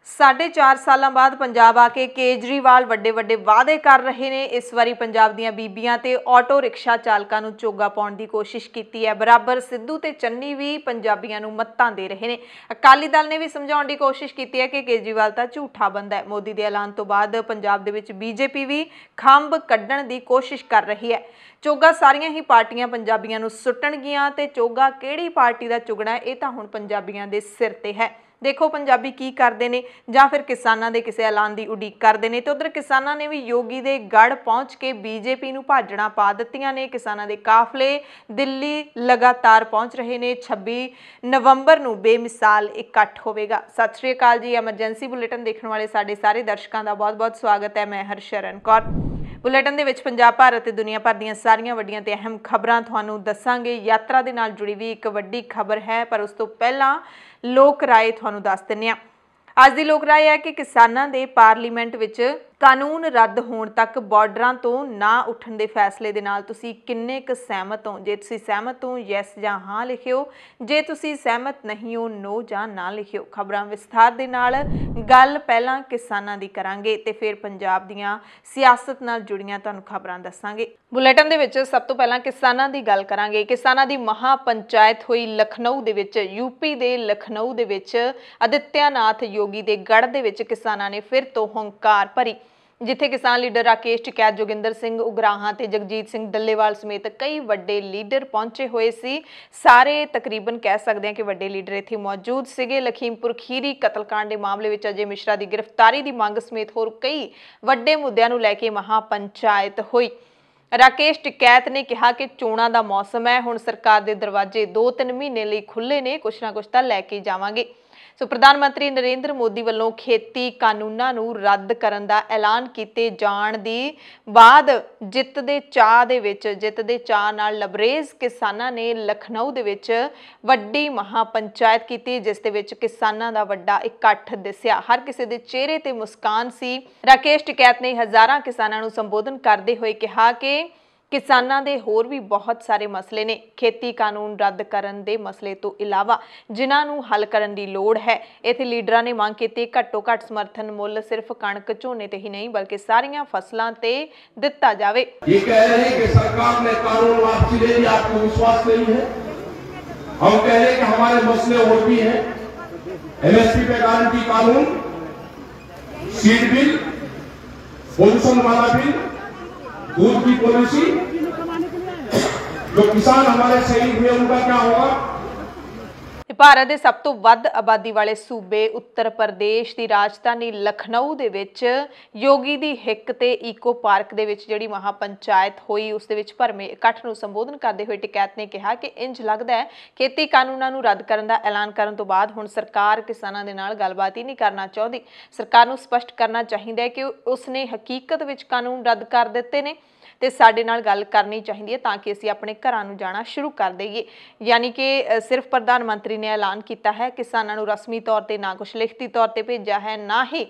4.5 ਸਾਲਾਂ ਬਾਅਦ ਪੰਜਾਬ ਆ ਕੇ ਕੇਜਰੀਵਾਲ ਵੱਡੇ ਵਾਅਦੇ ਕਰ ਰਹੇ ਨੇ। ਇਸ ਵਾਰੀ ਪੰਜਾਬ ਦੀਆਂ ਬੀਬੀਆਂ ਤੇ ਆਟੋ ਰਿਕਸ਼ਾ ਚਾਲਕਾਂ ਨੂੰ ਚੋਗਾ ਪਾਉਣ ਦੀ ਕੋਸ਼ਿਸ਼ ਕੀਤੀ ਹੈ। ਬਰਾਬਰ ਸਿੱਧੂ ਤੇ ਚੰਨੀ ਵੀ ਪੰਜਾਬੀਆਂ ਨੂੰ ਮੱਤਾਂ ਦੇ ਰਹੇ ਨੇ। ਅਕਾਲੀ ਦਲ ਨੇ ਵੀ ਸਮਝਾਉਣ ਦੀ ਕੋਸ਼ਿਸ਼ ਕੀਤੀ ਹੈ ਕਿ ਕੇਜਰੀਵਾਲ ਤਾਂ ਝੂਠਾ ਬੰਦਾ ਹੈ। ਮੋਦੀ ਦੇ ਐਲਾਨ ਤੋਂ ਬਾਅਦ ਪੰਜਾਬ ਦੇ ਵਿੱਚ ਬੀਜੇਪੀ ਵੀ ਖੰਭ ਕੱਢਣ ਦੀ ਕੋਸ਼ਿਸ਼ ਕਰ ਰਹੀ ਹੈ। ਚੋਗਾ ਸਾਰੀਆਂ ਹੀ ਪਾਰਟੀਆਂ ਪੰਜਾਬੀਆਂ ਨੂੰ ਸੁੱਟਣਗੀਆਂ ਤੇ ਚੋਗਾ ਕਿਹੜੀ ਪਾਰਟੀ ਦਾ ਚੁਗਣਾ ਇਹ ਤਾਂ ਹੁਣ ਪੰਜਾਬੀਆਂ ਦੇ ਸਿਰ ਤੇ ਹੈ। देखो पंजाबी की करते हैं ਜਾਂ फिर किसानों के किसी ऐलान की उड़ीक करते हैं। तो उधर किसानों ने भी योगी के गढ़ पहुँच के बीजेपी नूं भाजड़ा पा दित्तियां ने। किसानों के काफले दिल्ली लगातार पहुँच रहे हैं। 26 नवंबर नूं बेमिसाल इकट्ठ होवेगा। सत श्री अकाल जी। एमरजेंसी बुलेटिन देखने वाले साडे सारे दर्शकों का बहुत बहुत स्वागत है। मैं हरशरण कौर। बुलेटिन दे विच पंजाब भारत ते दुनिया भर दीयां सारियां वड्डियां ते अहम खबरां तुहानूं दस्सांगे। यात्रा दे नाल जुड़ी भी एक वड्डी खबर है, पर उस तो पहलां लोक राय तुहानूं दस दिंदे हां। अज दी लोक राय है कि किसानां दे पार्लीमेंट विच कानून रद्द होण तक बॉर्डरां तो ना उठण दे फैसले दे नाल तुसीं किन्ने क सहमत हो। जे तुसीं सहमत हो यस जां हां लिखिओ, जे तुसीं सहमत नहीं हो नो जां ना लिखिओ। खबरां विस्तार दे नाल गल पहलां किसानां दी करांगे ते फिर पंजाब दीयां सियासत नाल जुड़ियां तुहानूं खबरां दस्सांगे। बुलेटिन दे विच सब तो पहलां किसानां दी गल करांगे। किसानां दी महा पंचायत होई लखनऊ दे विच, यूपी दे लखनऊ दे विच आदित्यनाथ योगी दे गढ़ दे विच किसानां ने फिर तो हुंकार भरी, जिथे किसान लीडर राकेश टिकैत, जोगिंदर सिंह उगराहां ते जगजीत सिंह डल्लेवाल समेत कई वड्डे लीडर पहुंचे हुए सी। सारे तकरीबन कह सकते हैं कि वड्डे लीडर इत्थे मौजूद सीगे। लखीमपुर खीरी कतलकांड के मामले में अजय मिश्रा की गिरफ्तारी की मंग समेत होर कई वड्डे मुद्दों नूं लैके महापंचायत हुई। राकेश टिकैत ने कहा कि चोणां दा मौसम है, हुण सरकार दे दरवाजे 2-3 महीने लई खुले ने, कुछ ना कुछ तां लैके जावांगे। सो प्रधानमंत्री नरेंद्र मोदी वालों खेती कानूनां नूं रद्द करन दा ऐलान कीते जाण दी बाद जित दे चाह नाल लबरेज किसानां ने लखनऊ दे विच वड्डी महापंचायत कीती, जिस दे विच किसानां दा वड्डा इकट्ठ दिसिया। हर किसी दे चेहरे ते मुस्कान सी। राकेश टिकैत ने हज़ारां किसानां नूं संबोधन करदे होए कहा कि किसानां दे होर भी बहुत सारे मसले ने। खेती कानून रद्द करन दे मसले तो इलावा जिन्हां नूं हल करन दी लोड़ है। इत्थे लीडरां ने मंग कीती घट्टो घट्ट समर्थन मुल सिर्फ कणक झोने ते ही नहीं बल्कि सारियां फसलां ते दिता जावे। ये कह रहे हैं कि सरकार ने कानून वापसी ले लिया, आपको विश्वास नहीं है। हम कह रहे हैं कि हमारे मसले और भी हैं। एमएसपी पे गारंटी कानून, सीड बिल, पोल्यूशन वाला बिल, दूध की पॉलिसी, जो किसान हमारे शहीद हुए उनका क्या होगा। भारत के सब तो वध आबादी वाले सूबे उत्तर प्रदेश की राजधानी लखनऊ दे विच योगी दी हिक ते ईको पार्क दे विच जिहड़ी महापंचायत हुई उस दे विच भरमे इकट्ठ नूं संबोधन करते हुए टिकैत ने कहा कि इंज लगदा है खेती कानूनां नूं रद्द करन दा ऐलान करन तो बाद हुण सरकार किसानां दे नाल गलबात ही नहीं करना चाहुंदी। सरकार नूं स्पष्ट करना चाहिदा है कि उसने हकीकत विच कानून रद्द कर दित्ते ने ते साडे नाल गल करनी चाहिए है ताकि असीं अपने घरां नूं जाना शुरू कर दईए। यानी कि सिर्फ प्रधानमंत्री ने ऐलान किया है, किसानां नूं रस्मी तौर पर ना कुछ लिखती तौर पर भेजा है, ना ही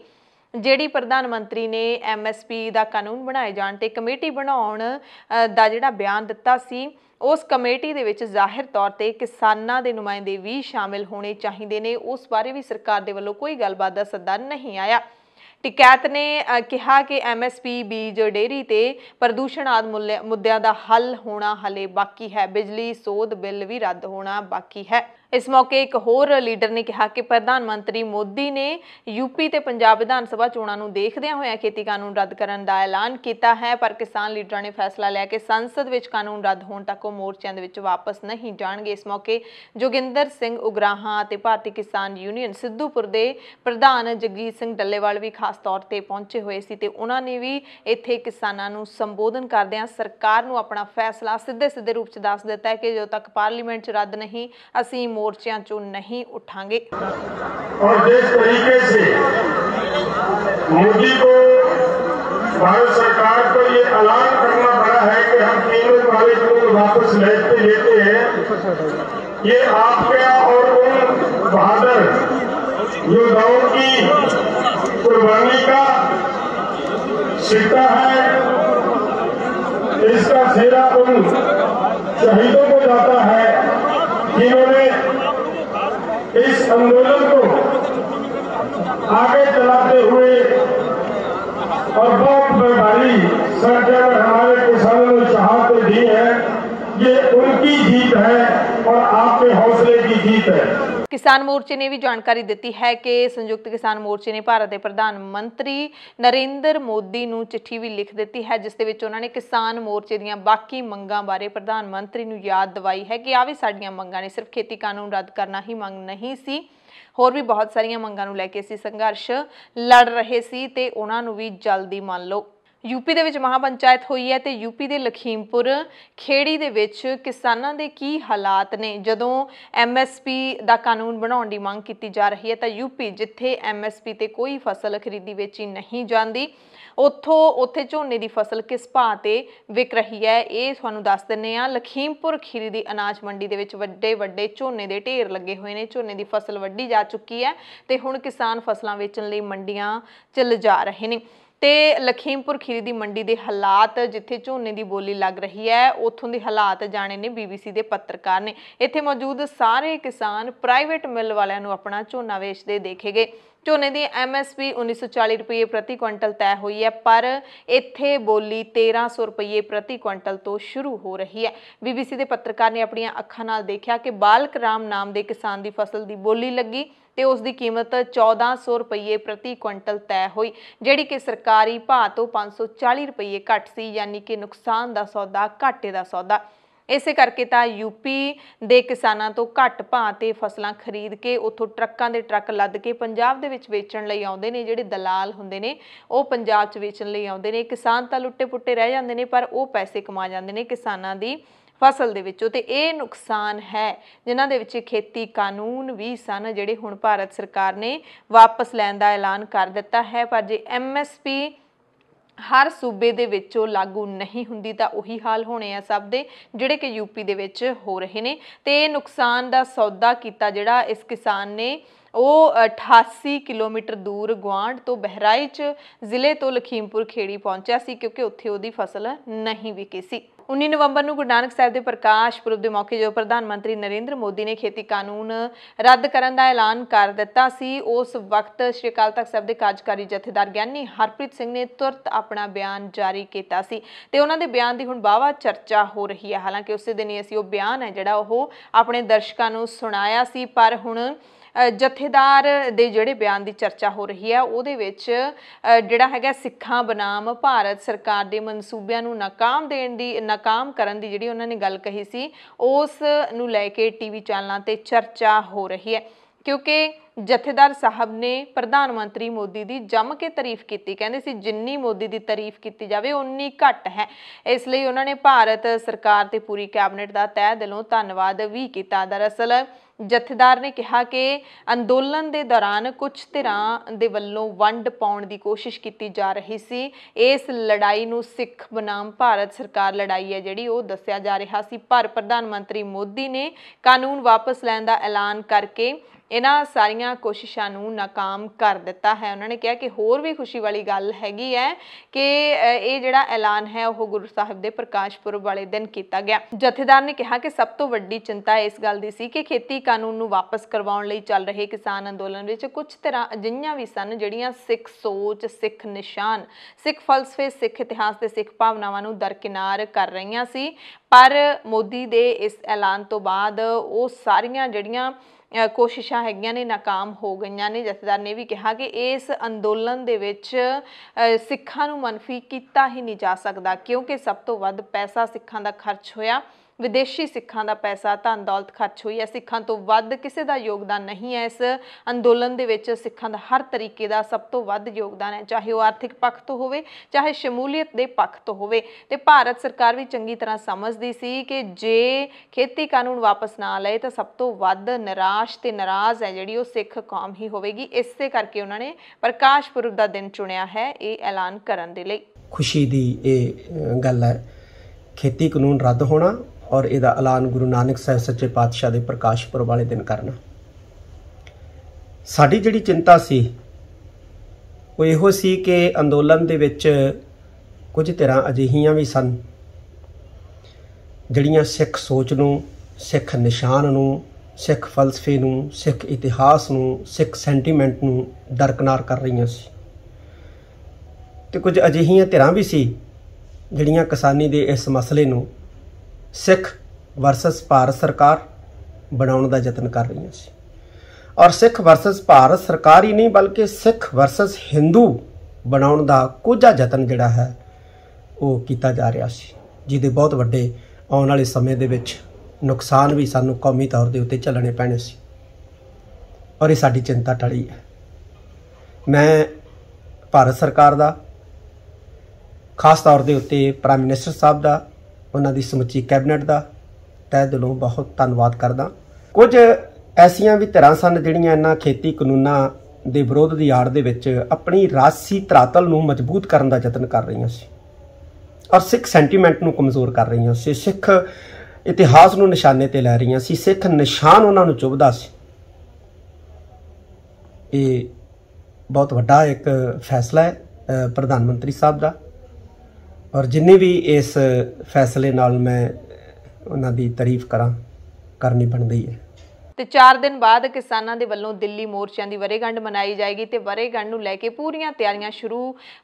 जिहड़ी प्रधानमंत्री ने MSP का कानून बनाए जाण ते कमेटी बनाउण दा जिहड़ा बयान दिता सी उस कमेटी दे विच जाहिर तौर पर किसानां दे नुमाइंदे भी शामिल होने चाहिए ने। उस बारे भी सरकार दे वल्लों कोई गलबात दा सद्दा नहीं आया। टिकैत ने कहा कि MSP, बीज, डेयरी ते प्रदूषण आदि मुद्दों का हल होना हले बाकी है। बिजली सोध बिल भी रद्द होना बाकी है। इस मौके एक होर लीडर ने कहा कि प्रधानमंत्री मोदी ने यूपी ते पंजाब विधान सभा चोणां नूं देखदिआं होइआं खेती कानून रद्द करन दा ऐलान किया है, पर किसान लीडरां ने फैसला लिया कि संसद विच कानून रद्द होण तक वो मोर्चिआं दे विच वापस नहीं जाणगे। इस मौके जोगिंदर सिंह उगराहां ते भारतीय किसान यूनियन सिद्धूपुर दे प्रधान जगजीत सिंह डल्लेवाल भी खास तौर पर पहुंचे हुए सी ते उन्हां ने भी इत्थे किसानां नूं संबोधन करदिआं सरकार नूं अपना फैसला सीधे रूप च दस दित्ता है कि जो तक पार्लीमेंट च रद्द नहीं असीं मोर्चियां चों नहीं उठांगे। और जिस तरीके से मोदी को भारत सरकार को ये ऐलान करना पड़ा है कि हम तीनों काले कानून वापस लेते हैं, ये आपके और उन बहादुर योद्धाओं की कुर्बानी का सिक्का है। इसका सेरा उन शहीदों को जाता है जिन्होंने इस आंदोलन को आगे चलाते हुए और बहुत बड़ी संख्या में हमारे किसानों ने शहादतें दी हैं, ये उनकी जीत है और आपके हौसले की जीत है। किसान मोर्चे ने भी जानकारी दी है कि संयुक्त किसान मोर्चे ने भारत के प्रधानमंत्री नरेंद्र मोदी ਨੂੰ चिट्ठी भी लिख दी है, जिस दे विच उन्होंने किसान मोर्चे ਦੀਆਂ बाकी ਮੰਗਾਂ बारे प्रधानमंत्री ਨੂੰ याद दिवाई है कि आ भी साਡੀਆਂ ਮੰਗਾਂ ने, सिर्फ खेती कानून रद्द करना ही मंग नहीं सी, होर भी बहुत सारिया मंगां नूं लैके असीं संघर्ष लड़ रहे सी ते उन्हां नूं भी जल्दी मान लो। यूपी दे विच महापंचायत हुई है तो यूपी के लखीमपुर खेड़ी दे विच किसानां दे की हालात ने जदों MSP दा कानून बनाउण दी मंग कीती जा रही है। तो यूपी जिथे MSP ते कोई फसल खरीदी वेची नहीं जाती, उत्थे झोने की फसल किस भाव ते विक रही है, ये तुहानूं दस दिंदे आ। लखीमपुर खीरी दी अनाज मंडी दे विच वड्डे वड्डे झोने दे ढेर लगे हुए ने, झोने की फसल वड्डी जा चुकी है ते हुण किसान फसलां वेचण लई मंडियां च लिजा रहे ने। ते लखीमपुर खीरी दी मंडी दे हालात जिथे झोने की बोली लग रही है, उत्थों के हालात जाने ने BBC दे पत्रकार ने। इत्थे मौजूद सारे किसान प्राइवेट मिल वालियां नूं अपना झोना वेचदे देखे गए। झोने की MSP 1940 रुपये प्रति क्विंटल तय हुई है, पर इत्थे बोली 1300 रुपये प्रति क्विंटल तो शुरू हो रही है। BBC के पत्रकार ने अपनी अखां नाल देखा कि बालक राम नाम के किसान की फसल की बोली लगी तो उसकी कीमत 1400 रुपये प्रति क्विंटल तय हुई, जिहड़ी कि सरकारी भाव तो 540 रुपये घट सी, यानी कि नुकसान का सौदा, घाटे का सौदा। इस करके तो यूपी के किसानों तो घट भाव ते फसलां खरीद के उत्थों ट्रक्कां दे ट्रक लद के पंजाब दे विच वेचण लई आउंदे ने। जिहड़े दलाल हुंदे ने वो पंजाब च वेचण लई आउंदे ने। किसान तां लुट्टे पुट्टे रह जांदे ने, पर वो पैसे कमा जांदे ने किसानां दी फसल दे विचों। ते ये नुकसान है जिन्हां दे विच खेती कानून भी सन, जिहड़े हुण भारत सरकार ने वापस लैण दा ऐलान कर दिता है। पर जे MSP हर सूबे दे विचों लागू नहीं हुंदी तां उही हाल होने आ सब दे, जिहड़े कि यूपी दे विच हो रहे ने। ते नुकसान दा सौदा कीता जिहड़ा इस किसान ने वो 88 किलोमीटर दूर गुआंढ तो बहराइच जिले तो लखीमपुर खेड़ी पहुंचा सी, क्योंकि उत्थे उहदी फसल नहीं विकी सी। 19 नवंबर ਨੂੰ ਗੁਰੂ ਨਾਨਕ ਸਾਹਿਬ ਦੇ ਪ੍ਰਕਾਸ਼ ਪੁਰਬ ਦੇ ਮੌਕੇ ਜੋ ਪ੍ਰਧਾਨ ਮੰਤਰੀ ਨਰਿੰਦਰ ਮੋਦੀ ਨੇ ਖੇਤੀ ਕਾਨੂੰਨ ਰੱਦ ਕਰਨ ਦਾ ਐਲਾਨ ਕਰ ਦਿੱਤਾ ਸੀ, ਉਸ ਵਕਤ ਸ਼੍ਰੀ ਅਕਾਲ ਤਖਤ ਸਾਹਿਬ ਦੇ ਕਾਰਜਕਾਰੀ ਜਥੇਦਾਰ ਗਿਆਨੀ ਹਰਪ੍ਰੀਤ ਸਿੰਘ ਨੇ ਤੁਰਤ ਆਪਣਾ ਬਿਆਨ ਜਾਰੀ ਕੀਤਾ ਸੀ ਤੇ ਉਹਨਾਂ ਦੇ ਬਿਆਨ ਦੀ ਹੁਣ ਵਾਹਵਾ ਚਰਚਾ ਹੋ ਰਹੀ ਹੈ। ਹਾਲਾਂਕਿ ਉਸੇ ਦਿਨ ਹੀ ਅਸੀਂ ਉਹ ਬਿਆਨ ਹੈ ਜਿਹੜਾ ਉਹ ਆਪਣੇ ਦਰਸ਼ਕਾਂ ਨੂੰ ਸੁਣਾਇਆ ਸੀ, ਪਰ ਹੁਣ ਜਥੇਦਾਰ ਦੇ ਜਿਹੜੇ ਬਿਆਨ ਦੀ ਚਰਚਾ ਹੋ ਰਹੀ ਹੈ ਉਹਦੇ ਵਿੱਚ ਜਿਹੜਾ ਹੈਗਾ ਸਿੱਖਾਂ ਬਨਾਮ ਭਾਰਤ ਸਰਕਾਰ ਦੇ ਮਨਸੂਬਿਆਂ ਨੂੰ ਨਾਕਾਮ ਕਰਨ ਦੀ ਜਿਹੜੀ ਉਹਨਾਂ ਨੇ ਗੱਲ ਕਹੀ ਸੀ, ਉਸ ਨੂੰ ਲੈ ਕੇ TV ਚੈਨਲਾਂ ਤੇ ਚਰਚਾ ਹੋ ਰਹੀ ਹੈ। क्योंकि जथेदार साहब ने प्रधानमंत्री मोदी की जम के तारीफ की, कहते सी जिन्नी मोदी की तारीफ की जाए उन्नी घट है, इसलिए उन्होंने भारत सरकार ते पूरी कैबिनेट का तह दिलों धन्नवाद भी किया। दरअसल जथेदार ने कहा कि अंदोलन के दौरान कुछ धिरां दे वल्लों वंड पाउण की कोशिश की जा रही सी। इस लड़ाई नूं सिख बनाम भारत सरकार लड़ाई है जिहड़ी वो दस्सिया जा रहा सी, पर प्रधानमंत्री मोदी ने कानून वापस लैण दा ऐलान करके इन्हां सारियां कोशिशों नूं नाकाम कर दिता है। उन्होंने कहा कि होर भी खुशी वाली गल हैगी है कि ये जिहड़ा ऐलान है वह गुरु साहिब दे प्रकाश पुरब वाले दिन किया गया। जथेदार ने कहा कि सब तो वड्डी चिंता इस गल दी सी कि खेती कानून नूं वापस करवाउण लई चल रहे किसान अंदोलन विच कुछ तरह अजिहियां भी सन जिहड़ियां सिख सोच, सिख निशान, सिख फलसफे, सिख इतिहास ते सिख भावनावां नूं दरकिनार कर रहीआं सी, पर मोदी दे इस ऐलान तो बाद वो सारियां जिहड़ियां कोशिशां हैगियां ने नाकाम हो गईयां ने। जथेदार ने भी कहा कि इस अंदोलन दे विच सिखां नूं मनफी कीता ही नहीं जा सकदा, क्योंकि सब तो वध पैसा सिखां दा खर्च होया, विदेशी सिखां दा पैसा धन दौलत खर्च हुई है, सिखां तो वध किसी का योगदान नहीं है। इस अंदोलन दे विच सिखां दा हर तरीके का सब तो वध योगदान है, चाहे वह आर्थिक पक्ष तो होवे चाहे शमूलीयत के पक्ष तो होवे। ते भारत सरकार भी चंगी तरह समझदी सी कि जे खेती कानून वापस ना लए तो सब तो वध निराश ते नाराज़ है जिहड़ी वो सिख कौम ही होवेगी। इसे करके उन्होंने प्रकाश पुरब का दिन चुनिया है ये ऐलान करन दे लई। खुशी दी ये गल है खेती कानून रद्द होना और इसका ऐलान गुरु नानक साहब सच्चे पातशाह के प्रकाश पुरब वाले दिन करना। साडी जिहड़ी चिंता सी वो इहो सी कि अंदोलन दे विच कुछ धिरां अजिहियां भी सन जिहड़ियां सिख सोच नूं, सिख निशान नूं सिख फलसफे नूं, सिख इतिहास नूं, सिख सेंटीमेंट नूं दरकिनार कर रही सी। ते कुछ अजिहियां धिरां भी सी जिहड़ियां किसानी दे इस मसले नूं सिख वर्सस भारत सरकार बनाउण दा यतन कर रही सी। और सिख वर्सस भारत सरकार ही नहीं बल्कि सिख वर्सस हिंदू बनाउण दा कोझा यतन जिहड़ा है वो कीता जा रहा सी, जिहदे बहुत वड्डे आउण वाले समय दे विच नुकसान भी सानू कौमी तौर के उत्ते झलने पैने सी। और ये साडी चिंता टली है। मैं भारत सरकार दा खास तौर के उत्ते प्राइम मिनिस्टर साहब दा, उन्हां दी समुची कैबिनेट दा तहे दिलों बहुत धन्नवाद करदा। कुछ ऐसियां भी धिरां सन जिहड़ियां इन्हां खेती कानूनां दे विरोध की आड़ दे विच अपनी राजसी धरातल नूं मजबूत करन दा यतन कर रही सी और सिख सेंटीमेंट नूं कमज़ोर कर रही सी, सिख इतिहास नूं निशाने ते लै रही सी, सिख निशान उन्हां नूं चुभदा सी। ये बहुत वड्डा एक फैसला है प्रधानमंत्री साहब दा और जिन्नी भी इस फैसले नाल मैं उन्हां दी तारीफ करनी बनदी है। ਤੇ 4 ਦਿਨ ਬਾਅਦ ਕਿਸਾਨਾਂ ਦੇ ਵੱਲੋਂ ਦਿੱਲੀ ਮੋਰਚਿਆਂ ਦੀ ਵਰ੍ਹੇਗੰਢ ਮਨਾਈ ਜਾਏਗੀ ਤੇ ਵਰ੍ਹੇਗੰਢ ਨੂੰ ਲੈ ਕੇ ਪੂਰੀਆਂ ਤਿਆਰੀਆਂ ਸ਼ੁਰੂ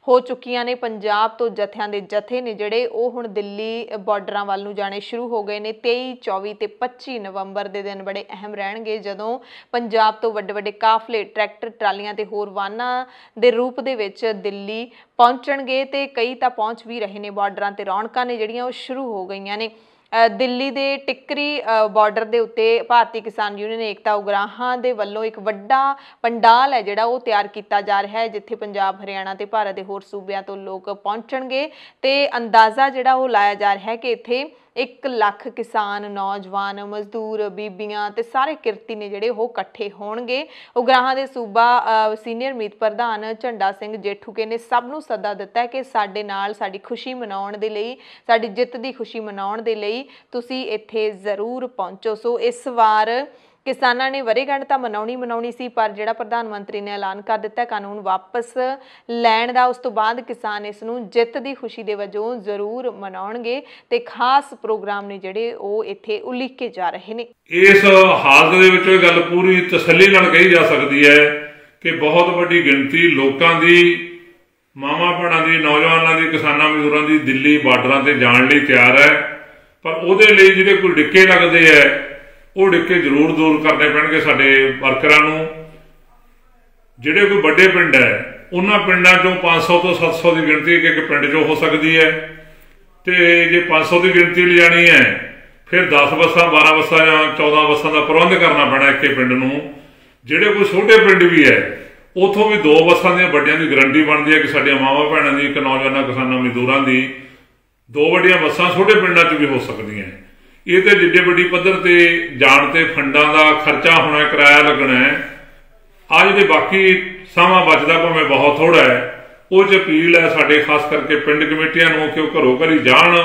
ਹੋ ਚੁੱਕੀਆਂ ਨੇ। ਪੰਜਾਬ ਤੋਂ ਜਥਿਆਂ ਦੇ ਜਥੇ ਨੇ ਜਿਹੜੇ ਉਹ ਹੁਣ ਦਿੱਲੀ ਬਾਰਡਰਾਂ ਵੱਲ ਨੂੰ ਜਾਣੇ ਸ਼ੁਰੂ ਹੋ ਗਏ ਨੇ। 23, 24 ਤੇ 25 ਨਵੰਬਰ ਦੇ ਦਿਨ ਬੜੇ ਅਹਿਮ ਰਹਿਣਗੇ ਜਦੋਂ ਪੰਜਾਬ ਤੋਂ ਵੱਡੇ ਕਾਫਲੇ ਟਰੈਕਟਰ ਟਰਾਲੀਆਂ ਤੇ ਹੋਰ ਵਾਹਨਾਂ ਦੇ ਰੂਪ ਦੇ ਵਿੱਚ ਦਿੱਲੀ ਪਹੁੰਚਣਗੇ ਤੇ ਕਈ ਤਾਂ ਪਹੁੰਚ ਵੀ ਰਹੇ ਨੇ। ਬਾਰਡਰਾਂ ਤੇ ਰੌਣਕਾਂ ਨੇ ਜਿਹੜੀਆਂ ਉਹ ਸ਼ੁਰੂ ਹੋ ਗਈਆਂ ਨੇ। ਦਿੱਲੀ ਦੇ ਟਿੱਕਰੀ ਬਾਰਡਰ ਦੇ ਉੱਤੇ ਭਾਰਤੀ ਕਿਸਾਨ ਯੂਨੀਅਨ ਏਕਤਾ ਉਗਰਾਹਾਂ ਦੇ ਵੱਲੋਂ ਇੱਕ ਵੱਡਾ ਪੰਡਾਲ ਹੈ ਜਿਹੜਾ ਉਹ ਤਿਆਰ ਕੀਤਾ ਜਾ ਰਿਹਾ ਹੈ, ਜਿੱਥੇ ਪੰਜਾਬ, ਹਰਿਆਣਾ ਤੇ ਭਾਰਤ ਦੇ ਹੋਰ ਸੂਬਿਆਂ ਤੋਂ ਲੋਕ ਪਹੁੰਚਣਗੇ ਤੇ ਅੰਦਾਜ਼ਾ ਜਿਹੜਾ ਉਹ ਲਾਇਆ ਜਾ ਰਿਹਾ ਹੈ ਕਿ ਇੱਥੇ 1 ਲੱਖ ਕਿਸਾਨ, ਨੌਜਵਾਨ, ਮਜ਼ਦੂਰ, ਬੀਬੀਆਂ ਤੇ ਸਾਰੇ ਕਿਰਤੀ ਨੇ ਜਿਹੜੇ ਉਹ ਇਕੱਠੇ ਹੋਣਗੇ। ਉਗਰਾਹਾਂ ਦੇ ਸੂਬਾ ਸੀਨੀਅਰ ਮੀਤ ਪ੍ਰਧਾਨ ਝੰਡਾ ਸਿੰਘ ਜੇਠੂਕੇ ਨੇ ਸਭ ਨੂੰ ਸੱਦਾ ਦਿੱਤਾ ਹੈ ਕਿ ਸਾਡੇ ਨਾਲ ਸਾਡੀ ਖੁਸ਼ੀ ਮਨਾਉਣ ਦੇ ਲਈ, ਸਾਡੀ ਜਿੱਤ ਦੀ ਖੁਸ਼ੀ ਮਨਾਉਣ ਦੇ ਲਈ ਤੁਸੀਂ ਇੱਥੇ ਜ਼ਰੂਰ ਪਹੁੰਚੋ। ਸੋ ਇਸ ਵਾਰ ਕਿਸਾਨਾਂ ਨੇ ਵਰ੍ਹੇਗੰਢ ਤਾਂ ਮਨਾਉਣੀ ਸੀ, ਪਰ ਜਿਹੜਾ ਪ੍ਰਧਾਨ ਮੰਤਰੀ ਨੇ ਐਲਾਨ ਕਰ ਦਿੱਤਾ ਕਾਨੂੰਨ ਵਾਪਸ ਲੈਣ ਦਾ, ਉਸ ਤੋਂ ਬਾਅਦ ਕਿਸਾਨ ਇਸ ਨੂੰ ਜਿੱਤ ਦੀ ਖੁਸ਼ੀ ਦੇ ਵਜੋਂ ਜ਼ਰੂਰ ਮਨਾਉਣਗੇ ਤੇ ਖਾਸ ਪ੍ਰੋਗਰਾਮ ਨੇ ਜਿਹੜੇ ਉਹ ਇੱਥੇ ਉਲੀਕੇ ਜਾ ਰਹੇ ਨੇ। ਇਸ ਹਾਲਤ ਦੇ ਵਿੱਚ ਇਹ ਗੱਲ ਪੂਰੀ ਤਸੱਲੀ ਨਾਲ ਕਹੀ ਜਾ ਸਕਦੀ ਹੈ ਕਿ ਬਹੁਤ ਵੱਡੀ ਗਿਣਤੀ ਲੋਕਾਂ ਦੀ, ਮਾਵਾਂ ਭੈਣਾਂ ਦੀ, ਨੌਜਵਾਨਾਂ ਦੀ, ਕਿਸਾਨਾਂ ਮਜ਼ਦੂਰਾਂ ਦੀ ਦਿੱਲੀ ਬਾਰਡਰਾਂ ਤੇ ਜਾਣ ਲਈ ਤਿਆਰ ਹੈ। ਪਰ ਉਹਦੇ ਲਈ ਜਿਹੜੇ ਕੋਈ ਡਿੱਕੇ ਲੱਗਦੇ ਹੈ ਉਹ ਡਿੱਕੇ ਜ਼ਰੂਰ ਦੂਰ ਕਰਨੇ ਪੈਣਗੇ ਸਾਡੇ ਵਰਕਰਾਂ ਨੂੰ। ਜਿਹੜੇ ਕੋਈ ਵੱਡੇ ਪਿੰਡ ਹੈ ਉਹਨਾਂ ਪਿੰਡਾਂ ਚੋਂ 500 ਤੋਂ 700 ਦੀ ਗਿਣਤੀ ਇੱਕ ਪਿੰਡ ਚੋਂ ਹੋ ਸਕਦੀ ਹੈ ਤੇ ਜੇ 500 ਦੀ ਗਿਣਤੀ ਲਿਜਾਣੀ ਹੈ ਫਿਰ 10 ਬੱਸਾਂ, 12 ਬੱਸਾਂ ਜਾਂ 14 ਬੱਸਾਂ ਦਾ ਪ੍ਰਬੰਧ ਕਰਨਾ ਪੈਣਾ ਇੱਕ ਪਿੰਡ ਨੂੰ। ਜਿਹੜੇ ਕੋਈ ਛੋਟੇ ਪਿੰਡ ਵੀ ਹੈ ਉੱਥੋਂ ਵੀ 2 ਬੱਸਾਂ ਦੀਆਂ ਵੱਡੀਆਂ ਦੀ ਗਰੰਟੀ ਬਣਦੀ ਹੈ ਕਿ ਸਾਡੀਆਂ ਮਾਵਾਂ ਭੈਣਾਂ ਦੀ, ਇੱਕ ਨੌਜਵਾਨਾਂ ਕਿਸਾਨਾਂ ਮਜ਼ਦੂਰਾਂ ਦੀ 2 ਵੱਡੀਆਂ ਬੱਸਾਂ ਛੋਟੇ ਪਿੰਡਾਂ 'ਚ ਵੀ ਹੋ ਸਕਦੀਆਂ। ਇਹ ਤੇ ਜਿੱਡੇ ਵੱਡੀ ਪੱਧਰ ਤੇ ਜਾਣ ਤੇ ਫੰਡਾਂ ਦਾ ਖਰਚਾ ਹੋਣਾ, ਕਿਰਾਇਆ ਲੱਗਣਾ ਹੈ। ਆ ਜਿਹੜੇ ਬਾਕੀ ਸਮਾਂ ਬਚਦਾ ਭਾਵੇਂ ਬਹੁਤ ਥੋੜਾ ਹੈ, ਉਹ 'ਚ ਅਪੀਲ ਹੈ ਸਾਡੇ ਖਾਸ ਕਰਕੇ ਪਿੰਡ ਕਮੇਟੀਆਂ ਨੂੰ ਕਿ ਉਹ ਘਰੋਂ ਘਰੀ ਜਾਣ।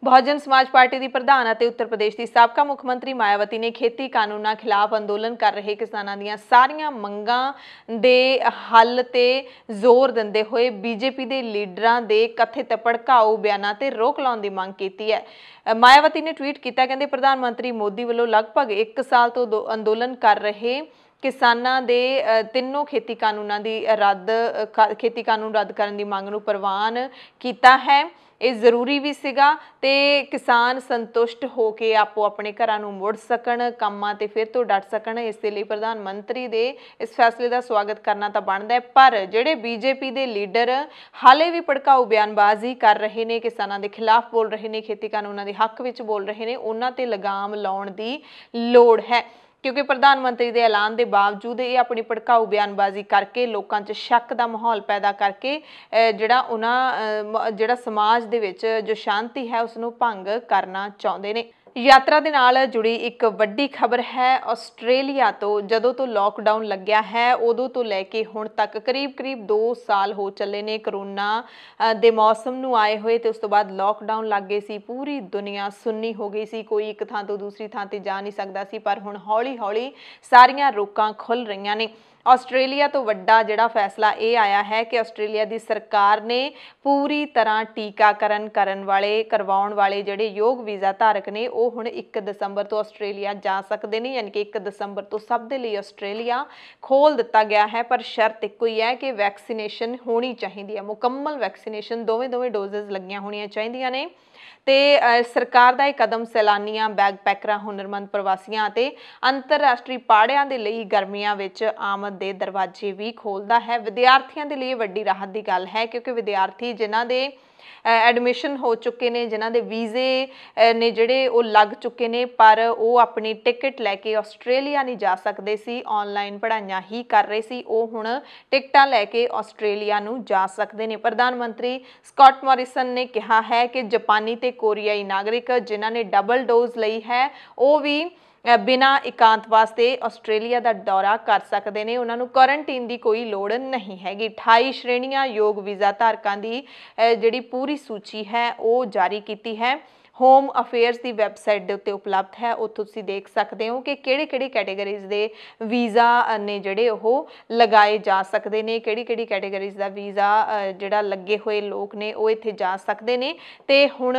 ਬਹੁਜਨ ਸਮਾਜ ਪਾਰਟੀ ਦੀ ਪ੍ਰਧਾਨ ਅਤੇ ਉੱਤਰ ਪ੍ਰਦੇਸ਼ ਦੀ ਸਾਬਕਾ ਮੁੱਖ ਮੰਤਰੀ ਮਾਇਆਵਤੀ ਨੇ ਖੇਤੀ ਕਾਨੂੰਨਾਂ ਖਿਲਾਫ ਅੰਦੋਲਨ ਕਰ ਰਹੇ ਕਿਸਾਨਾਂ ਦੀਆਂ ਸਾਰੀਆਂ ਮੰਗਾਂ ਦੇ ਹੱਲ ਤੇ ਜ਼ੋਰ ਦਿੰਦੇ ਹੋਏ ਬੀਜੇਪੀ ਦੇ ਲੀਡਰਾਂ ਦੇ ਕਥਿਤ ਭੜਕਾਊ ਬਿਆਨਾਂ ਤੇ ਰੋਕ ਲਾਉਣ ਦੀ ਮੰਗ ਕੀਤੀ ਹੈ। ਮਾਇਆਵਤੀ ਨੇ ਟਵੀਟ ਕੀਤਾ, ਕਹਿੰਦੇ ਪ੍ਰਧਾਨ ਮੰਤਰੀ ਮੋਦੀ ਵੱਲੋਂ ਲਗਭਗ 1 ਸਾਲ ਤੋਂ ਅੰਦੋਲਨ ਕਰ ਰਹੇ ਕਿਸਾਨਾਂ ਦੇ ਤਿੰਨੋਂ ਖੇਤੀ ਕਾਨੂੰਨਾਂ ਦੀ ਖੇਤੀ ਕਾਨੂੰਨ ਰੱਦ ਕਰਨ ਦੀ ਮੰਗ ਨੂੰ ਪ੍ਰਵਾਨ ਕੀਤਾ ਹੈ। ਇਹ ਜ਼ਰੂਰੀ ਵੀ ਸੀਗਾ ਤੇ ਕਿਸਾਨ ਸੰਤੁਸ਼ਟ ਹੋ ਕੇ ਆਪੋ ਆਪਣੇ ਘਰਾਂ ਨੂੰ ਮੁੜ ਸਕਣ, ਕੰਮਾਂ ਤੇ ਫਿਰ ਤੋਂ ਡਟ ਸਕਣ। ਇਸ ਦੇ ਲਈ ਪ੍ਰਧਾਨ ਮੰਤਰੀ ਦੇ ਇਸ ਫੈਸਲੇ ਦਾ ਸਵਾਗਤ ਕਰਨਾ ਤਾਂ ਬਣਦਾ ਹੈ, ਪਰ ਜਿਹੜੇ ਬੀਜੇਪੀ ਦੇ ਲੀਡਰ ਹਾਲੇ ਵੀ ਭੜਕਾਊ ਬਿਆਨਬਾਜ਼ੀ ਕਰ ਰਹੇ ਨੇ, ਕਿਸਾਨਾਂ ਦੇ ਖਿਲਾਫ ਬੋਲ ਰਹੇ ਨੇ, ਖੇਤੀ ਕਾਨੂੰਨਾਂ ਦੇ ਹੱਕ ਵਿੱਚ ਬੋਲ ਰਹੇ ਨੇ, ਉਹਨਾਂ ਤੇ ਲਗਾਮ ਲਾਉਣ ਦੀ ਲੋੜ ਹੈ। ਕਿਉਂਕਿ ਪ੍ਰਧਾਨ ਮੰਤਰੀ ਦੇ ਐਲਾਨ ਦੇ ਬਾਵਜੂਦ ਇਹ ਆਪਣੀ ਭੜਕਾਊ ਬਿਆਨਬਾਜ਼ੀ ਕਰਕੇ ਲੋਕਾਂ 'ਚ ਸ਼ੱਕ ਦਾ ਮਾਹੌਲ ਪੈਦਾ ਕਰਕੇ ਜਿਹੜਾ ਸਮਾਜ ਦੇ ਵਿੱਚ ਜੋ ਸ਼ਾਂਤੀ ਹੈ ਉਸ ਨੂੰ ਭੰਗ ਕਰਨਾ ਚਾਹੁੰਦੇ ਨੇ। ਯਾਤਰਾ ਦੇ ਨਾਲ ਜੁੜੀ ਇੱਕ ਵੱਡੀ ਖਬਰ ਹੈ ਆਸਟ੍ਰੇਲੀਆ ਤੋਂ। ਜਦੋਂ ਤੋਂ ਲੋਕਡਾਊਨ ਲੱਗਿਆ ਹੈ ਉਦੋਂ ਤੋਂ ਲੈ ਕੇ ਹੁਣ ਤੱਕ ਕਰੀਬ 2 ਸਾਲ ਹੋ ਚੱਲੇ ਨੇ ਕਰੋਨਾ ਦੇ ਮੌਸਮ ਨੂੰ ਆਏ ਹੋਏ ਤੇ ਉਸ ਤੋਂ ਬਾਅਦ ਲੋਕਡਾਊਨ ਲੱਗ ਗਏ ਸੀ। ਪੂਰੀ ਦੁਨੀਆ ਸੁੰਨੀ ਹੋ ਗਈ ਸੀ, ਕੋਈ ਇੱਕ ਥਾਂ ਤੋਂ ਦੂਸਰੀ ਥਾਂ ਤੇ ਜਾ ਨਹੀਂ ਸਕਦਾ ਸੀ, ਪਰ ਹੁਣ ਹੌਲੀ ਹੌਲੀ ਸਾਰੀਆਂ ਰੋਕਾਂ ਖੁੱਲ ਰਹੀਆਂ ਨੇ। ਆਸਟ੍ਰੇਲੀਆ ਤੋਂ ਵੱਡਾ ਜਿਹੜਾ ਫੈਸਲਾ ਇਹ ਆਇਆ ਹੈ ਕਿ ਆਸਟ੍ਰੇਲੀਆ ਦੀ ਸਰਕਾਰ ਨੇ ਪੂਰੀ ਤਰ੍ਹਾਂ ਟੀਕਾਕਰਨ ਕਰਵਾਉਣ ਵਾਲੇ ਜਿਹੜੇ ਯੋਗ ਵੀਜ਼ਾ ਧਾਰਕ ਨੇ ਉਹ ਹੁਣ 1 ਦਸੰਬਰ ਤੋਂ ਆਸਟ੍ਰੇਲੀਆ ਜਾ ਸਕਦੇ ਨੇ, ਯਾਨੀ ਕਿ 1 ਦਸੰਬਰ ਤੋਂ ਸਭ ਦੇ ਲਈ ਆਸਟ੍ਰੇਲੀਆ ਖੋਲ ਦਿੱਤਾ ਗਿਆ ਹੈ। ਪਰ ਸ਼ਰਤ ਇੱਕੋ ਹੀ ਹੈ ਕਿ ਵੈਕਸੀਨੇਸ਼ਨ ਹੋਣੀ ਚਾਹੀਦੀ ਹੈ, ਮੁਕੰਮਲ ਵੈਕਸੀਨੇਸ਼ਨ ਦੋਵੇਂ ਡੋਜ਼ਸ ਲੱਗੀਆਂ ਹੋਣੀਆਂ ਚਾਹੀਦੀਆਂ ਨੇ। ਤੇ ਸਰਕਾਰ ਦਾ ਇਹ ਕਦਮ ਸੈਲਾਨੀਆਂ, ਬੈਗਪੈਕਰਾਂ, ਹੁਨਰਮੰਦ ਪ੍ਰਵਾਸੀਆਂ ਅਤੇ ਅੰਤਰਰਾਸ਼ਟਰੀ ਪਾੜਿਆਂ ਦੇ ਲਈ ਗਰਮੀਆਂ ਵਿੱਚ ਆਮਦ ਦੇ ਦਰਵਾਜ਼ੇ ਵੀ ਖੋਲ੍ਹਦਾ ਹੈ। ਵਿਦਿਆਰਥੀਆਂ ਦੇ ਲਈ ਵੱਡੀ ਰਾਹਤ ਦੀ ਗੱਲ ਹੈ, ਕਿਉਂਕਿ ਵਿਦਿਆਰਥੀ ਜਿਨ੍ਹਾਂ ਦੇ ਐਡਮਿਸ਼ਨ ਹੋ ਚੁੱਕੇ ਨੇ, ਜਿਨ੍ਹਾਂ ਦੇ ਵੀਜ਼ੇ ਨੇ ਜਿਹੜੇ ਉਹ ਲੱਗ ਚੁੱਕੇ ਨੇ, ਪਰ ਉਹ ਆਪਣੀ ਟਿਕਟ ਲੈ ਕੇ ਆਸਟ੍ਰੇਲੀਆ ਨਹੀਂ ਜਾ ਸਕਦੇ ਸੀ, ਆਨਲਾਈਨ ਪੜ੍ਹਾਈਆਂ ਹੀ ਕਰ ਰਹੇ ਸੀ, ਉਹ ਹੁਣ ਟਿਕਟਾਂ ਲੈ ਕੇ ਆਸਟ੍ਰੇਲੀਆ ਨੂੰ ਜਾ ਸਕਦੇ ਨੇ। ਪ੍ਰਧਾਨ ਮੰਤਰੀ ਸਕਾਟ ਮੋਰਿਸਨ ਨੇ ਕਿਹਾ ਹੈ ਕਿ ਜਾਪਾਨੀ ਤੇ ਕੋਰੀਆਈ ਨਾਗਰਿਕ ਜਿਨ੍ਹਾਂ ਨੇ ਡਬਲ ਡੋਜ਼ ਲਈ ਹੈ ਉਹ ਵੀ ਬਿਨਾਂ ਇਕਾਂਤਵਾਸ ਦੇ ਆਸਟ੍ਰੇਲੀਆ ਦਾ ਦੌਰਾ ਕਰ ਸਕਦੇ ਨੇ, ਉਹਨਾਂ ਨੂੰ ਕੁਆਰੰਟਾਈਨ ਦੀ ਕੋਈ ਲੋੜ ਨਹੀਂ ਹੈਗੀ। 28 ਸ਼੍ਰੇਣੀਆਂ ਯੋਗ ਵੀਜ਼ਾ ਧਾਰਕਾਂ ਦੀ ਜਿਹੜੀ ਪੂਰੀ ਸੂਚੀ ਹੈ ਉਹ ਜਾਰੀ ਕੀਤੀ ਹੈ। ਹੋਮ ਅਫੇਅਰਸ ਦੀ ਵੈਬਸਾਈਟ ਦੇ ਉੱਤੇ ਉਪਲਬਧ ਹੈ, ਉੱਥੋਂ ਤੁਸੀਂ ਦੇਖ ਸਕਦੇ ਹੋ ਕਿ ਕਿਹੜੇ ਕੈਟੇਗਰੀਜ਼ ਦੇ ਵੀਜ਼ਾ ਨੇ ਜਿਹੜੇ ਉਹ ਲਗਾਏ ਜਾ ਸਕਦੇ ਨੇ, ਕਿਹੜੀ ਕੈਟੇਗਰੀਜ਼ ਦਾ ਵੀਜ਼ਾ ਜਿਹੜਾ ਲੱਗੇ ਹੋਏ ਲੋਕ ਨੇ ਉਹ ਇੱਥੇ ਜਾ ਸਕਦੇ ਨੇ। ਤੇ ਹੁਣ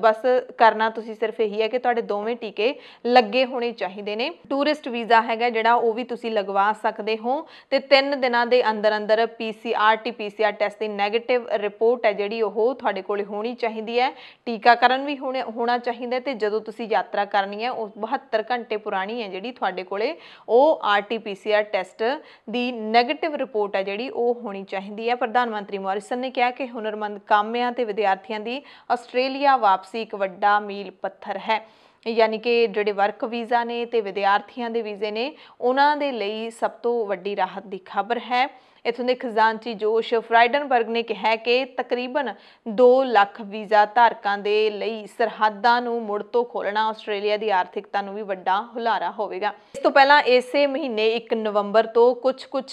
ਬਸ ਕਰਨਾ ਤੁਸੀਂ ਸਿਰਫ ਇਹੀ ਹੈ ਕਿ ਤੁਹਾਡੇ ਦੋਵੇਂ ਟੀਕੇ ਲੱਗੇ ਹੋਣੇ ਚਾਹੀਦੇ ਨੇ। ਟੂਰਿਸਟ ਵੀਜ਼ਾ ਹੈਗਾ ਜਿਹੜਾ ਉਹ ਵੀ ਤੁਸੀਂ ਲਗਵਾ ਸਕਦੇ ਹੋ ਤੇ 3 ਦਿਨਾਂ ਦੇ ਅੰਦਰ PCR ਟੈਸਟ ਦੀ ਨੈਗੇਟਿਵ ਰਿਪੋਰਟ ਹੈ ਜਿਹੜੀ ਉਹ ਤੁਹਾਡੇ ਕੋਲ ਹੋਣੀ ਚਾਹੀਦੀ ਹੈ। ਟੀਕਾਕਰਨ ਵੀ ਹੋਣਾ ਚਾਹੀਦਾ ਤੇ ਜਦੋਂ ਤੁਸੀਂ ਯਾਤਰਾ ਕਰਨੀ ਹੈ ਉਹ 72 ਘੰਟੇ ਪੁਰਾਣੀ ਹੈ ਜਿਹੜੀ ਤੁਹਾਡੇ ਕੋਲੇ ਉਹ RT-PCR ਟੈਸਟ ਦੀ ਨੈਗੇਟਿਵ ਰਿਪੋਰਟ ਹੈ ਜਿਹੜੀ ਉਹ ਹੋਣੀ ਚਾਹੀਦੀ ਹੈ। ਪ੍ਰਧਾਨ ਮੰਤਰੀ ਮੋਰਿਸਨ ਨੇ ਕਿਹਾ ਕਿ ਹੁਨਰਮੰਦ ਕਾਮਿਆਂ ਤੇ ਵਿਦਿਆਰਥੀਆਂ ਦੀ ਆਸਟ੍ਰੇਲੀਆ ਵਾਪਸੀ ਇੱਕ ਵੱਡਾ ਮੀਲ ਪੱਥਰ ਹੈ, ਯਾਨੀ ਕਿ ਜਿਹੜੇ ਵਰਕ ਵੀਜ਼ਾ ਨੇ ਤੇ ਵਿਦਿਆਰਥੀਆਂ ਦੇ ਵੀਜ਼ੇ ਨੇ ਉਹਨਾਂ ਦੇ ਲਈ ਸਭ ਤੋਂ ਵੱਡੀ ਰਾਹਤ ਦੀ ਖਬਰ ਹੈ। ਇੱਥੋਂ ਦੇ ਖਜ਼ਾਨਚੀ ਜੋਸ਼ ਫਰਾਈਡਨਬਰਗ ਨੇ ਕਿਹਾ ਕਿ ਤਕਰੀਬਨ 2 ਲੱਖ ਵੀਜ਼ਾ ਧਾਰਕਾਂ ਦੇ ਲਈ ਸਰਹੱਦਾਂ ਨੂੰ ਮੁੜ ਤੋਂ ਖੋਲ੍ਹਣਾ ਆਸਟ੍ਰੇਲੀਆ ਦੀ ਆਰਥਿਕਤਾ ਨੂੰ ਵੀ ਵੱਡਾ ਹੁਲਾਰਾ ਹੋਵੇਗਾ। ਇਸ ਤੋਂ ਪਹਿਲਾਂ ਇਸੇ ਮਹੀਨੇ 1 ਨਵੰਬਰ ਤੋਂ ਕੁਝ